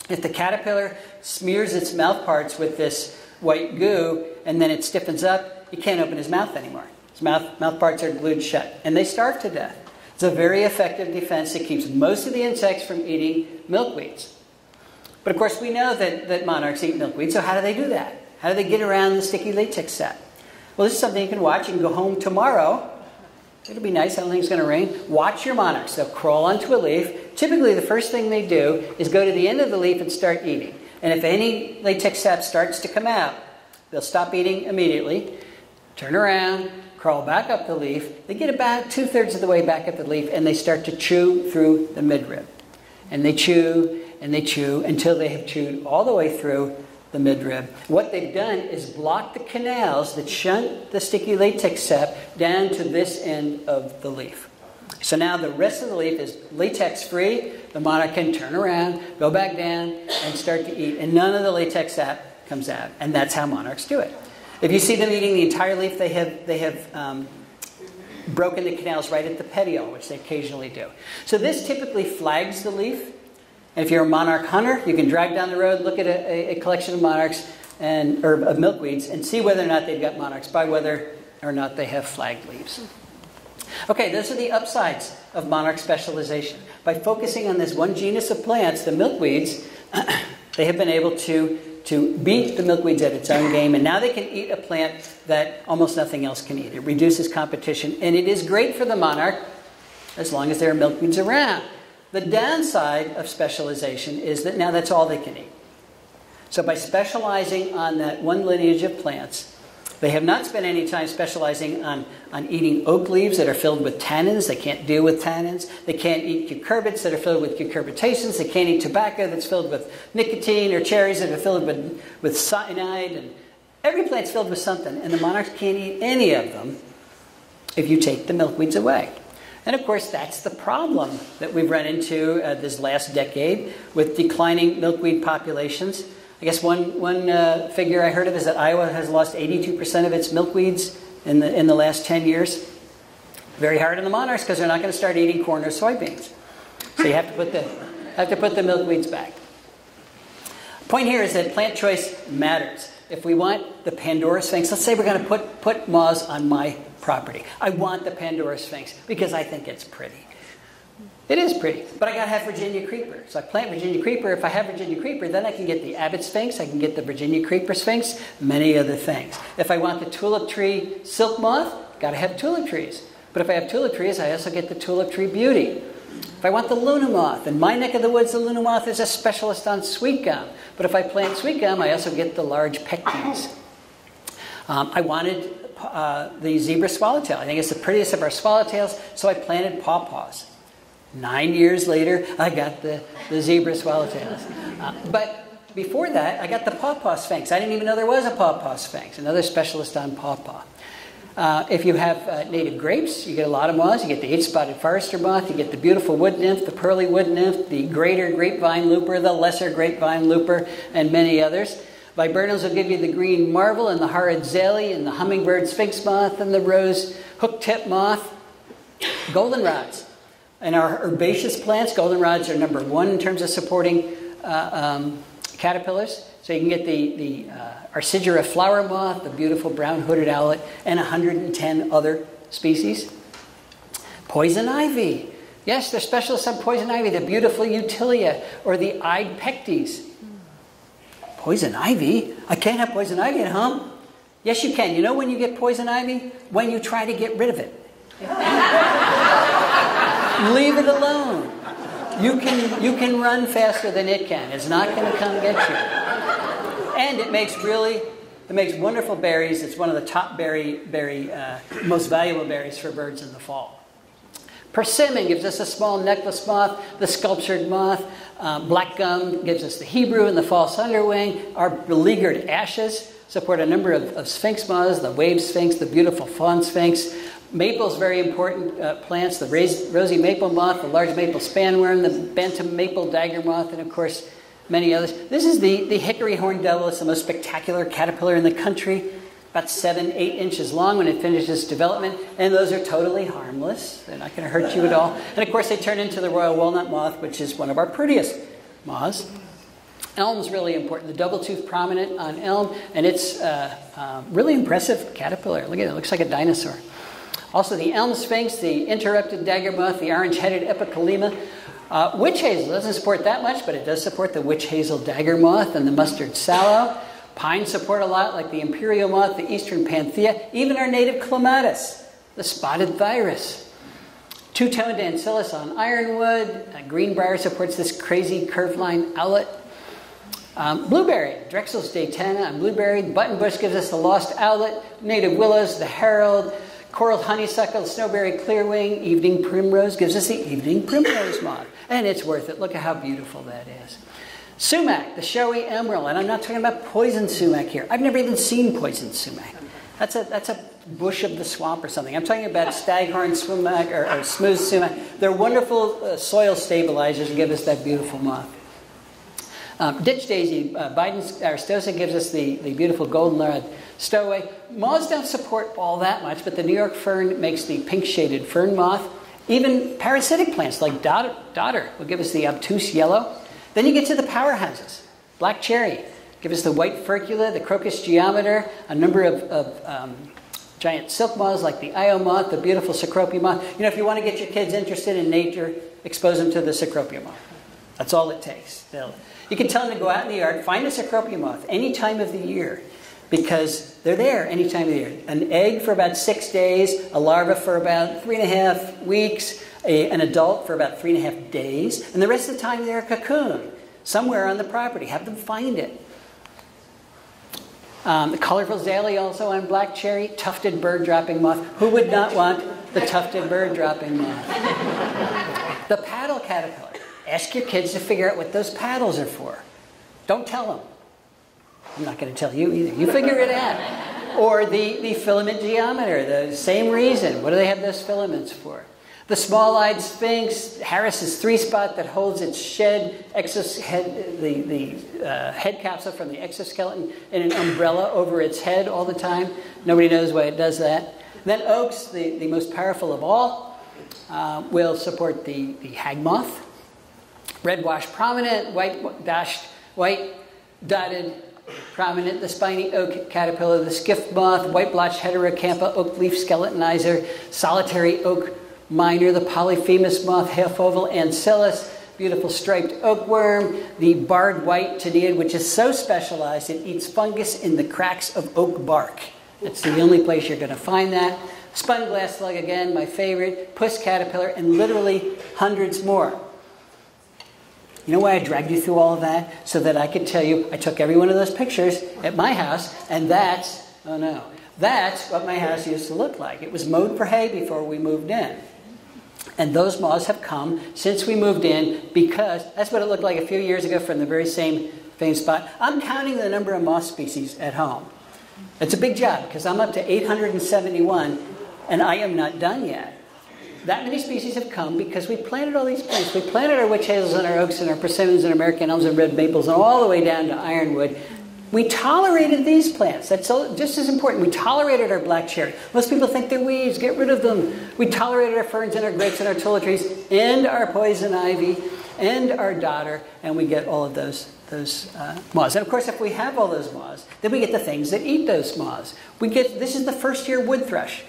If the caterpillar smears its mouth parts with this white goo and then it stiffens up, he can't open his mouth anymore. His mouth parts are glued shut, and they starve to death. It's a very effective defense that keeps most of the insects from eating milkweeds. But of course, we know that monarchs eat milkweed, so how do they do that? How do they get around the sticky latex sap? Well, this is something you can watch. You can go home tomorrow. It'll be nice. I don't think it's going to rain. Watch your monarchs. They'll crawl onto a leaf. Typically, the first thing they do is go to the end of the leaf and start eating. And if any latex sap starts to come out, they'll stop eating immediately, turn around, crawl back up the leaf. They get about 2/3 of the way back up the leaf, and they start to chew through the midrib. And they chew until they have chewed all the way through the midrib. What they've done is block the canals that shunt the sticky latex sap down to this end of the leaf. So now the rest of the leaf is latex free. The monarch can turn around, go back down, and start to eat. And none of the latex sap comes out. And that's how monarchs do it. If you see them eating the entire leaf, they have broken the canals right at the petiole, which they occasionally do. So this typically flags the leaf. And if you're a monarch hunter, you can drive down the road, look at a collection of monarchs or of milkweeds, and see whether or not they've got monarchs by whether or not they have flagged leaves. Okay, those are the upsides of monarch specialization. By focusing on this one genus of plants, the milkweeds, they have been able to beat the milkweeds at its own game, and now they can eat a plant that almost nothing else can eat. It reduces competition, and it is great for the monarch as long as there are milkweeds around. The downside of specialization is that now that's all they can eat. So by specializing on that one lineage of plants, they have not spent any time specializing on eating oak leaves that are filled with tannins. They can't deal with tannins. They can't eat cucurbits that are filled with cucurbitaceans. They can't eat tobacco that's filled with nicotine, or cherries that are filled with cyanide. And every plant's filled with something, and the monarchs can't eat any of them if you take the milkweeds away. And of course, that's the problem that we've run into this last decade with declining milkweed populations. I guess one figure I heard of is that Iowa has lost 82% of its milkweeds in the last 10 years. Very hard on the monarchs because they're not going to start eating corn or soybeans. So you have to put the milkweeds back. The point here is that plant choice matters. If we want the Pandora Sphinx, let's say we're going to put moths on my property. I want the Pandora Sphinx because I think it's pretty. It is pretty, but I got to have Virginia creeper. So I plant Virginia creeper. If I have Virginia creeper, then I can get the Abbott Sphinx, I can get the Virginia creeper Sphinx, many other things. If I want the tulip tree silk moth, got to have tulip trees. But if I have tulip trees, I also get the tulip tree beauty. If I want the Luna moth, in my neck of the woods, the Luna moth is a specialist on sweet gum. But if I plant sweet gum, I also get the large pectines. I wanted the zebra swallowtail. I think it's the prettiest of our swallowtails, so I planted pawpaws. 9 years later, I got the zebra swallowtails. But before that, I got the pawpaw sphinx. I didn't even know there was a pawpaw sphinx, another specialist on pawpaw. If you have native grapes, you get a lot of moths. You get the H-spotted forester moth, you get the beautiful wood nymph, the pearly wood nymph, the greater grapevine looper, the lesser grapevine looper, and many others. Viburnums will give you the green marvel and the horrid zale and the hummingbird sphinx moth and the rose hook-tip moth. Goldenrods. In our herbaceous plants, goldenrods are number one in terms of supporting caterpillars. So you can get the Arcigera flower moth, the beautiful brown hooded owlet, and 110 other species. Poison ivy. Yes, they're specialists on poison ivy, the beautiful Utilia or the eyed pectes. Poison ivy? I can't have poison ivy at home. Yes, you can. You know when you get poison ivy? When you try to get rid of it. Leave it alone. You can run faster than it can. It's not going to come get you. And it makes wonderful berries. It's one of the top most valuable berries for birds in the fall. Persimmon gives us a small necklace moth, the sculptured moth. Black gum gives us the Hebrew and the false underwing. Our beleaguered ashes support a number of sphinx moths, the wave sphinx, the beautiful fawn sphinx. Maple's very important plants, the rosy maple moth, the large maple spanworm, the bantam maple dagger moth, and of course many others. This is the hickory horned devil. It's the most spectacular caterpillar in the country. about 7, 8 inches long when it finishes development, and those are totally harmless. They're not going to hurt you at all. And of course, they turn into the royal walnut moth, which is one of our prettiest moths. Elm's really important. The double-tooth prominent on elm, and it's really impressive caterpillar. Look at it. It looks like a dinosaur. Also, the elm sphinx, the interrupted dagger moth, the orange-headed epicalema. Witch hazel doesn't support that much, but it does support the witch hazel dagger moth and the mustard sallow. Pines support a lot, like the imperial moth, the eastern panthea, even our native clematis, the spotted thyrus. Two-toned ancillus on ironwood. Greenbrier supports this crazy curved line owlet. Blueberry, Drexel's Daytana on blueberry. Buttonbush gives us the lost owlet. Native willows, the herald. Coral honeysuckle, snowberry clearwing. Evening primrose gives us the evening primrose moth. And it's worth it. Look at how beautiful that is. Sumac, the showy emerald. And I'm not talking about poison sumac here. I've never even seen poison sumac. That's a bush of the swamp or something. I'm talking about staghorn sumac or smooth sumac. They're wonderful soil stabilizers and give us that beautiful moth. Ditch daisy, Biden's aristosa gives us the beautiful goldenrod stowaway. Moths don't support all that much, but the New York fern makes the pink-shaded fern moth. Even parasitic plants like dodder will give us the obtuse yellow. Then you get to the powerhouses. Black cherry, give us the white furcula, the crocus geometer, a number of giant silk moths like the Io moth, the beautiful cecropia moth. You know, if you want to get your kids interested in nature, expose them to the cecropia moth. That's all it takes. You can tell them to go out in the yard, find a cecropia moth any time of the year, because they're there any time of the year. An egg for about 6 days, a larva for about 3.5 weeks, an adult for about 3.5 days, and the rest of the time they're a cocoon somewhere on the property. Have them find it. The colorful azalea also on black cherry, tufted bird-dropping moth. Who would not want the tufted bird-dropping moth? The paddle caterpillar. Ask your kids to figure out what those paddles are for. Don't tell them. I'm not going to tell you either. You figure it out. Or the filament geometer, the same reason. What do they have those filaments for? The small-eyed sphinx, Harris's 3-spot that holds its head capsule from the exoskeleton in an umbrella over its head all the time. Nobody knows why it does that. Then oaks, the most powerful of all, will support the hag moth. Red wash prominent, white dotted prominent, the spiny oak caterpillar, the skiff moth, white blotched heterocampa, oak leaf skeletonizer, solitary oak miner, the polyphemus moth, half oval ancillus, beautiful striped oakworm, the barred white Tiniid, which is so specialized it eats fungus in the cracks of oak bark. That's the only place you're going to find that. Spun glass slug again, my favorite, puss caterpillar, and literally hundreds more. You know why I dragged you through all of that? So that I could tell you, I took every one of those pictures at my house, and that's what my house used to look like. It was mowed for hay before we moved in. And those moths have come since we moved in because that's what it looked like a few years ago from the very same spot. I'm counting the number of moth species at home. It's a big job because I'm up to 871, and I am not done yet. That many species have come because we planted all these plants. We planted our witch hazels and our oaks and our persimmons and American elms and red maples and all the way down to ironwood. We tolerated these plants. That's just as important. We tolerated our black cherry. Most people think they're weeds. Get rid of them. We tolerated our ferns and our grapes and our tulle trees and our poison ivy and our dodder, and we get all of those moths. And of course, if we have all those moths, then we get the things that eat those moths. This is the first year wood thrush.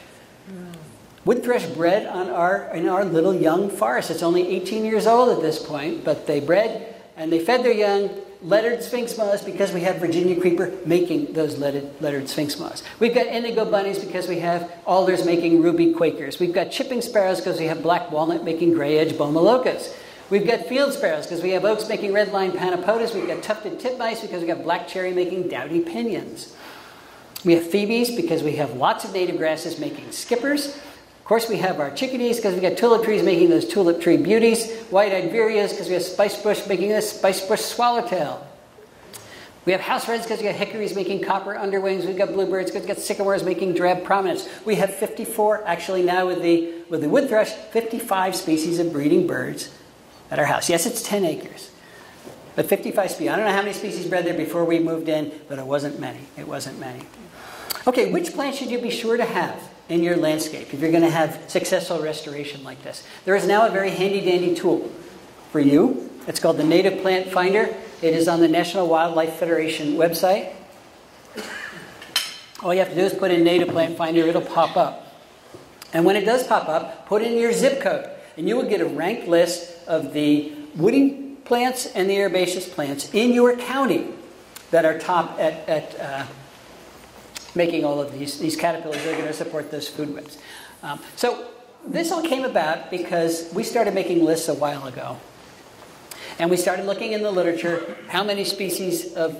Wood thrush bred in our little young forest. It's only 18 years old at this point, but they bred and they fed their young lettered sphinx moths because we have Virginia creeper making those lettered sphinx moths. We've got indigo bunnies because we have alders making ruby quakers. We've got chipping sparrows because we have black walnut making gray edge bomalocas. We've got field sparrows because we have oaks making red line panopodas. We've got tufted titmice because we've got black cherry making dowdy pinions. We have phoebes because we have lots of native grasses making skippers. Of course, we have our chickadees because we got tulip trees making those tulip tree beauties. White-eyed vireas because we have spice bush making this spice bush swallowtail. We have house reds because we got hickories making copper underwings. We've got bluebirds because we've got sycamores making drab prominence. We have 54, actually now with the wood thrush, 55 species of breeding birds at our house. Yes, it's 10 acres, but 55 species. I don't know how many species bred there before we moved in, but it wasn't many. It wasn't many. Okay, which plants should you be sure to have in your landscape if you're going to have successful restoration like this? There is now a very handy-dandy tool for you. It's called the Native Plant Finder. It is on the National Wildlife Federation website. All you have to do is put in Native Plant Finder. It'll pop up. And when it does pop up, put in your zip code. And you will get a ranked list of the woody plants and the herbaceous plants in your county that are top at making all of these caterpillars that are going to support those food webs. So this all came about because we started making lists a while ago. And we started looking in the literature how many species of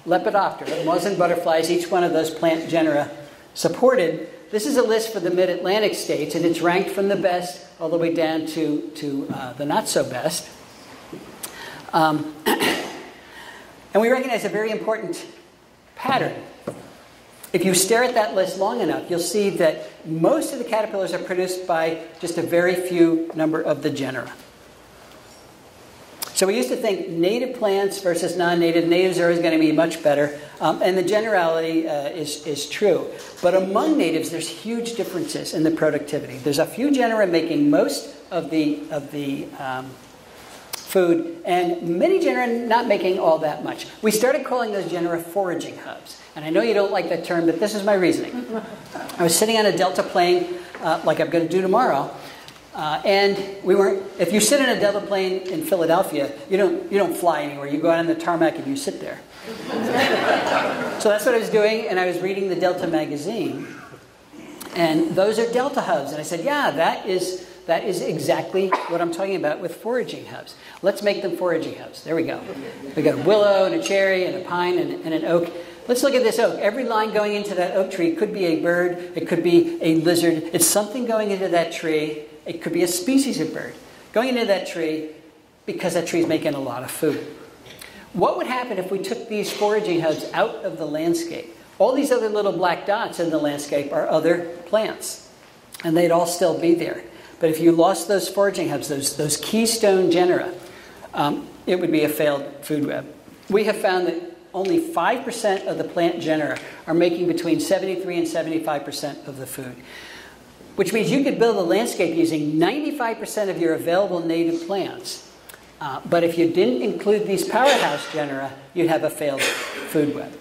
Lepidoptera, moths and butterflies, each one of those plant genera supported. This is a list for the mid-Atlantic states, and it's ranked from the best all the way down to the not-so-best. And we recognize a very important pattern. If you stare at that list long enough, you'll see that most of the caterpillars are produced by just a very few number of the genera. So we used to think native plants versus non-native. Natives are always going to be much better. And the generality is true. But among natives, there's huge differences in the productivity. There's a few genera making most of the food, and many genera not making all that much. We started calling those genera foraging hubs. And I know you don't like that term, but this is my reasoning. I was sitting on a Delta plane, like I'm going to do tomorrow, and we weren't. If you sit in a Delta plane in Philadelphia, you don't fly anywhere. You go out on the tarmac and you sit there. So that's what I was doing, and I was reading the Delta magazine, and those are Delta hubs. And I said, yeah, that is exactly what I'm talking about with foraging hubs. Let's make them foraging hubs. There we go. We got a willow and a cherry and a pine and an oak. Let's look at this oak. Every line going into that oak tree could be a bird. It could be a lizard. It's something going into that tree. It could be a species of bird going into that tree because that tree is making a lot of food. What would happen if we took these foraging hubs out of the landscape? All these other little black dots in the landscape are other plants, and they'd all still be there. But if you lost those foraging hubs, those keystone genera, it would be a failed food web. We have found that only 5% of the plant genera are making between 73 and 75% of the food, which means you could build a landscape using 95% of your available native plants. But if you didn't include these powerhouse genera, you'd have a failed food web.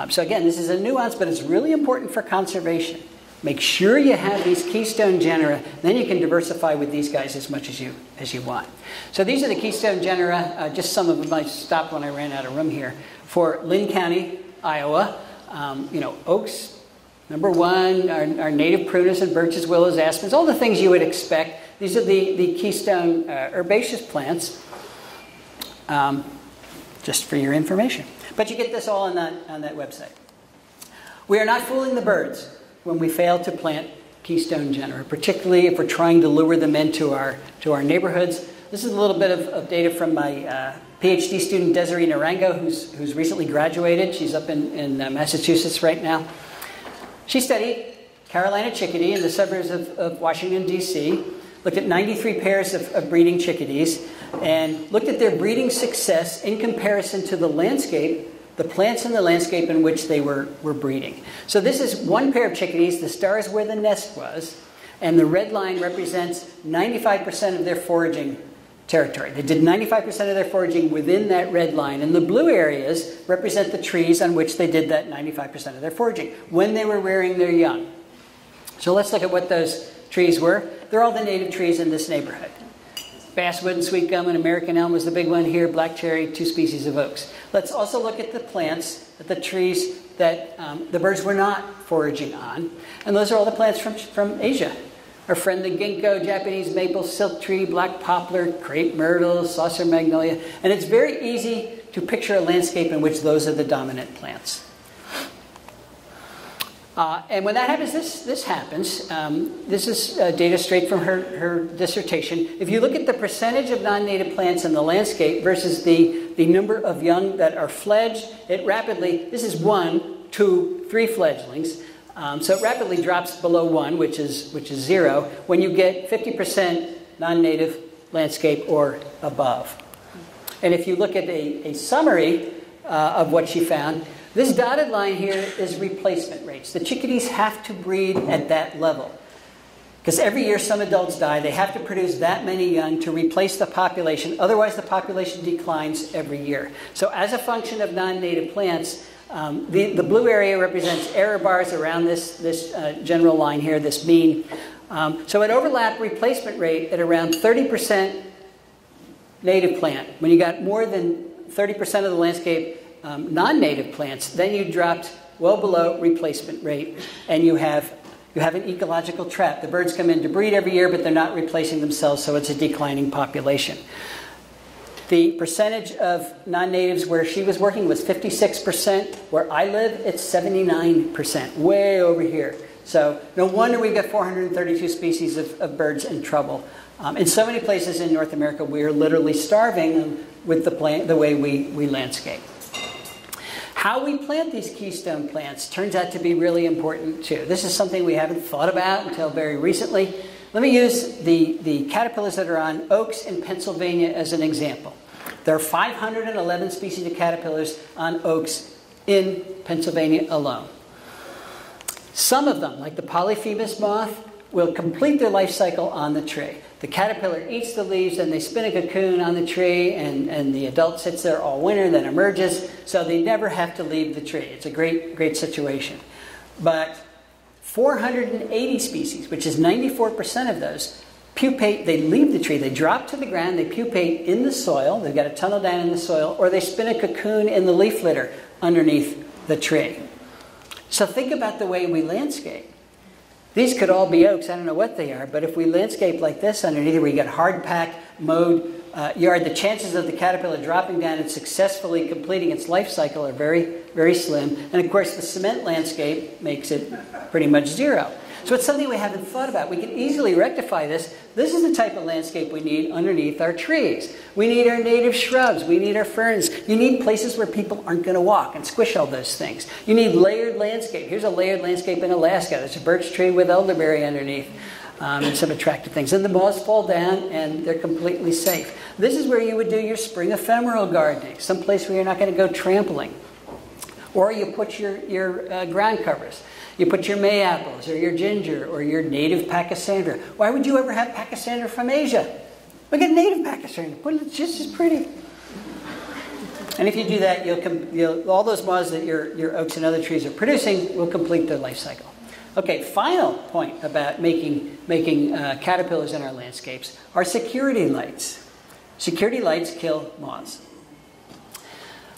So again, this is a nuance, but it's really important for conservation. Make sure you have these keystone genera, then you can diversify with these guys as much as you want. So these are the keystone genera. Just some of them I stopped when I ran out of room here. For Lynn County, Iowa, oaks, number one, our native prunus and birches, willows, aspens, all the things you would expect. These are the keystone herbaceous plants, just for your information. But you get this all on that website. We are not fooling the birds when we fail to plant keystone genera, particularly if we're trying to lure them into our neighborhoods. This is a little bit of data from my PhD student Desiree Narango, who's recently graduated. She's up in Massachusetts right now. She studied Carolina chickadee in the suburbs of Washington, D.C., looked at 93 pairs of breeding chickadees, and looked at their breeding success in comparison to the landscape, the plants in the landscape in which they were breeding. So this is one pair of chickadees. The star is where the nest was, and the red line represents 95% of their foraging territory. They did 95% of their foraging within that red line, and the blue areas represent the trees on which they did that 95% of their foraging when they were rearing their young. So let's look at what those trees were. They're all the native trees in this neighborhood. Basswood and sweet gum and American elm was the big one here, black cherry, 2 species of oaks. Let's also look at the plants, at the trees that the birds were not foraging on. And those are all the plants from Asia. Our friend the ginkgo, Japanese maple, silk tree, black poplar, crepe myrtle, saucer magnolia. And it's very easy to picture a landscape in which those are the dominant plants. And when that happens, this happens. This is data straight from her dissertation. If you look at the percentage of non-native plants in the landscape versus the number of young that are fledged, it rapidly, this is 1, 2, 3 fledglings. So it rapidly drops below 1, which is 0, when you get 50% non-native landscape or above. And if you look at a summary of what she found, This dotted line here is replacement rates. The chickadees have to breed at that level. Because every year some adults die. They have to produce that many young to replace the population. Otherwise, the population declines every year. So as a function of non-native plants, the blue area represents error bars around this general line here, this mean. So at overlap replacement rate at around 30% native plant, when you got more than 30% of the landscape non-native plants, then you dropped well below replacement rate, and you have an ecological trap. The birds come in to breed every year, but they're not replacing themselves, so it's a declining population. The percentage of non-natives where she was working was 56%. Where I live, it's 79%, way over here. So no wonder we've got 432 species of birds in trouble. In so many places in North America, we are literally starving with the way we landscape. How we plant these keystone plants turns out to be really important too. This is something we haven't thought about until very recently. Let me use the caterpillars that are on oaks in Pennsylvania as an example. There are 511 species of caterpillars on oaks in Pennsylvania alone. Some of them, like the Polyphemus moth, will complete their life cycle on the tree. The caterpillar eats the leaves, and they spin a cocoon on the tree, and the adult sits there all winter, then emerges, so they never have to leave the tree. It's a great situation. But 480 species, which is 94% of those, pupate, they leave the tree, they drop to the ground, they pupate in the soil, they've got a tunnel down in the soil, or they spin a cocoon in the leaf litter underneath the tree. So think about the way we landscape. These could all be oaks, I don't know what they are, but if we landscape like this underneath where you got hard pack, mowed yard, the chances of the caterpillar dropping down and successfully completing its life cycle are very slim. And of course the cement landscape makes it pretty much zero. So it's something we haven't thought about. We can easily rectify this. This is the type of landscape we need underneath our trees. We need our native shrubs. We need our ferns. You need places where people aren't going to walk and squish all those things. You need layered landscape. Here's a layered landscape in Alaska. There's a birch tree with elderberry underneath and some attractive things. And the moths fall down and they're completely safe. This is where you would do your spring ephemeral gardening, someplace where you're not going to go trampling. Or you put your ground covers. You put your May-apples or your ginger or your native Pachysandra. Why would you ever have Pachysandra from Asia? Look at native Pachysandra. It's just as pretty. And if you do that, all those moths that your oaks and other trees are producing will complete their life cycle. Okay, final point about making caterpillars in our landscapes are security lights. Security lights kill moths.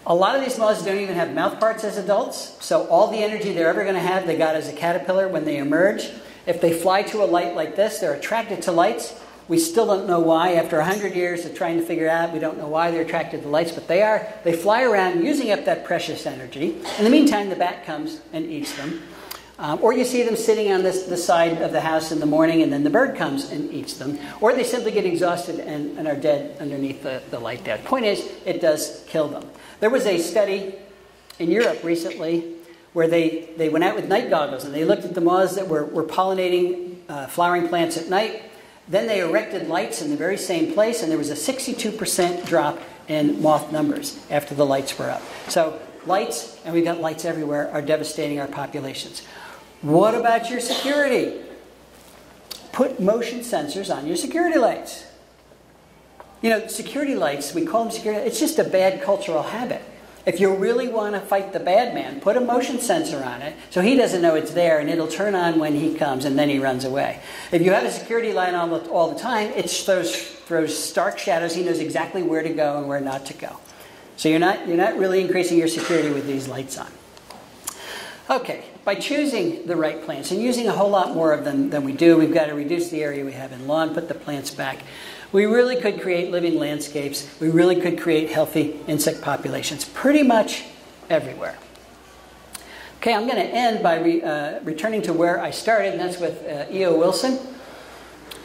A lot of these moths don't even have mouth parts as adults, so all the energy they're ever going to have they got as a caterpillar when they emerge. If they fly to a light like this, they're attracted to lights. We still don't know why. After 100 years of trying to figure it out, we don't know why they're attracted to lights, but they are. They fly around using up that precious energy. In the meantime, the bat comes and eats them. Or you see them sitting on the side of the house in the morning, and then the bird comes and eats them. Or they simply get exhausted and are dead underneath the light there. Point is, it does kill them. There was a study in Europe recently where they went out with night goggles and they looked at the moths that were pollinating flowering plants at night. Then they erected lights in the very same place, and there was a 62% drop in moth numbers after the lights were up. So lights, and we've got lights everywhere, are devastating our populations. What about your security? Put motion sensors on your security lights. You know, security lights, we call them security, it's just a bad cultural habit. If you really want to fight the bad man, put a motion sensor on it so he doesn't know it's there, and it'll turn on when he comes and then he runs away. If you have a security light on all the time, it throws stark shadows. He knows exactly where to go and where not to go. So you're not really increasing your security with these lights on. Okay, by choosing the right plants and using a whole lot more of them than we do, we've got to reduce the area we have in lawn, put the plants back. We really could create living landscapes. We really could create healthy insect populations pretty much everywhere. Okay, I'm going to end by returning to where I started, and that's with E.O. Wilson.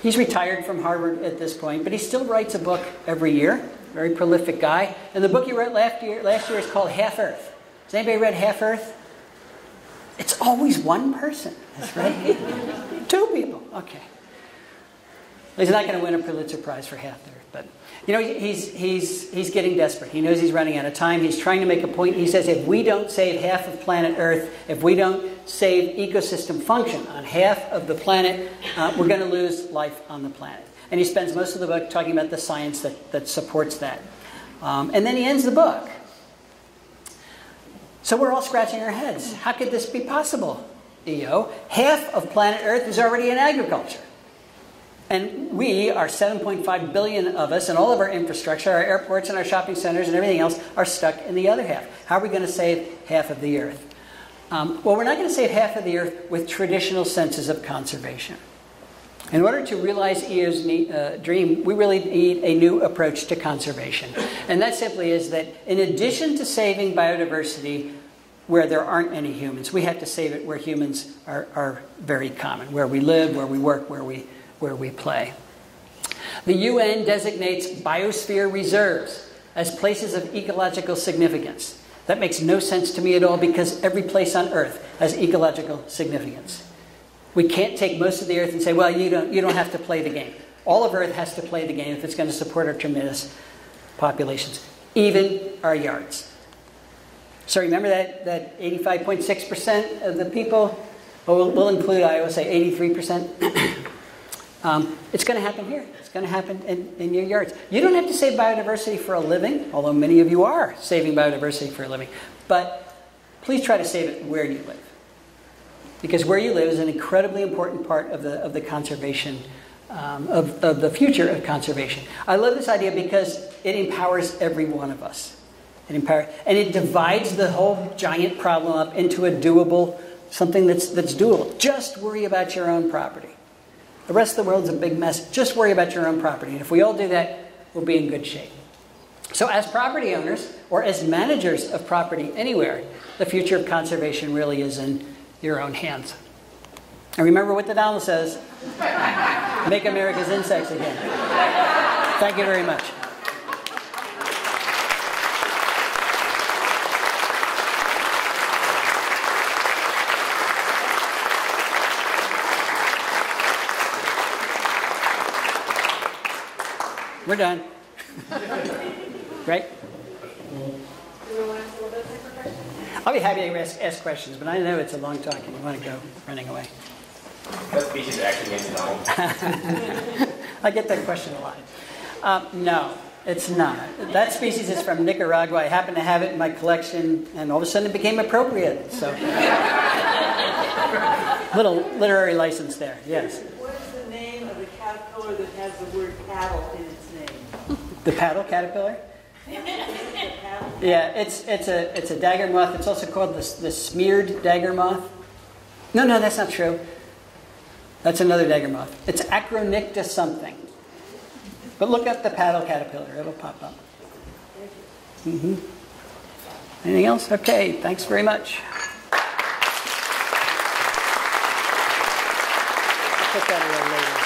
He's retired from Harvard at this point, but he still writes a book every year. Very prolific guy. And the book he wrote last year is called Half Earth. Has anybody read Half Earth? It's always one person. That's right. 2 people. Okay. He's not going to win a Pulitzer Prize for Half Earth. But you know, he's getting desperate. He knows he's running out of time. He's trying to make a point. He says, if we don't save half of planet Earth, if we don't save ecosystem function on half of the planet, we're going to lose life on the planet. And he spends most of the book talking about the science that supports that. And then he ends the book. So we're all scratching our heads. How could this be possible, EO? Half of planet Earth is already in agriculture. And we, our 7.5 billion of us, and all of our infrastructure, our airports and our shopping centers and everything else, are stuck in the other half. How are we going to save half of the Earth? Well, we're not going to save half of the Earth with traditional senses of conservation. In order to realize EO's dream, we really need a new approach to conservation. And that simply is that in addition to saving biodiversity where there aren't any humans, we have to save it where humans are very common, where we live, where we work, where we play. The UN designates biosphere reserves as places of ecological significance. That makes no sense to me at all because every place on Earth has ecological significance. We can't take most of the Earth and say, well, you don't have to play the game. All of Earth has to play the game if it's going to support our tremendous populations, even our yards. So remember that 85.6% of the people, well, we'll include, I always say 83%. It's going to happen here. It's going to happen in your yards. You don't have to save biodiversity for a living, although many of you are saving biodiversity for a living. But please try to save it where you live. Because where you live is an incredibly important part of the conservation, of the future of conservation. I love this idea because it empowers every one of us. And it divides the whole giant problem up into a doable, something that's doable. Just worry about your own property. The rest of the world's a big mess. Just worry about your own property. And if we all do that, we'll be in good shape. So as property owners, or as managers of property anywhere, the future of conservation really is in your own hands. And remember what the Donald says, make America's insects again. Thank you very much. We're done. Right? I'll be happy to ask questions, but I know it's a long talk and you want to go running away. What species actually makes it home? I get that question a lot. No, it's not. That species is from Nicaragua. I happen to have it in my collection, and all of a sudden it became appropriate. So, little literary license there. Yes. What is the name of the caterpillar that has the word paddle in its name? The paddle caterpillar? Yeah, it's a dagger moth. It's also called the smeared dagger moth. No, that's not true. That's another dagger moth. It's Acronicta something. But look up the paddle caterpillar. It'll pop up. Mm-hmm. Anything else? Okay, thanks very much. I'll put that away later.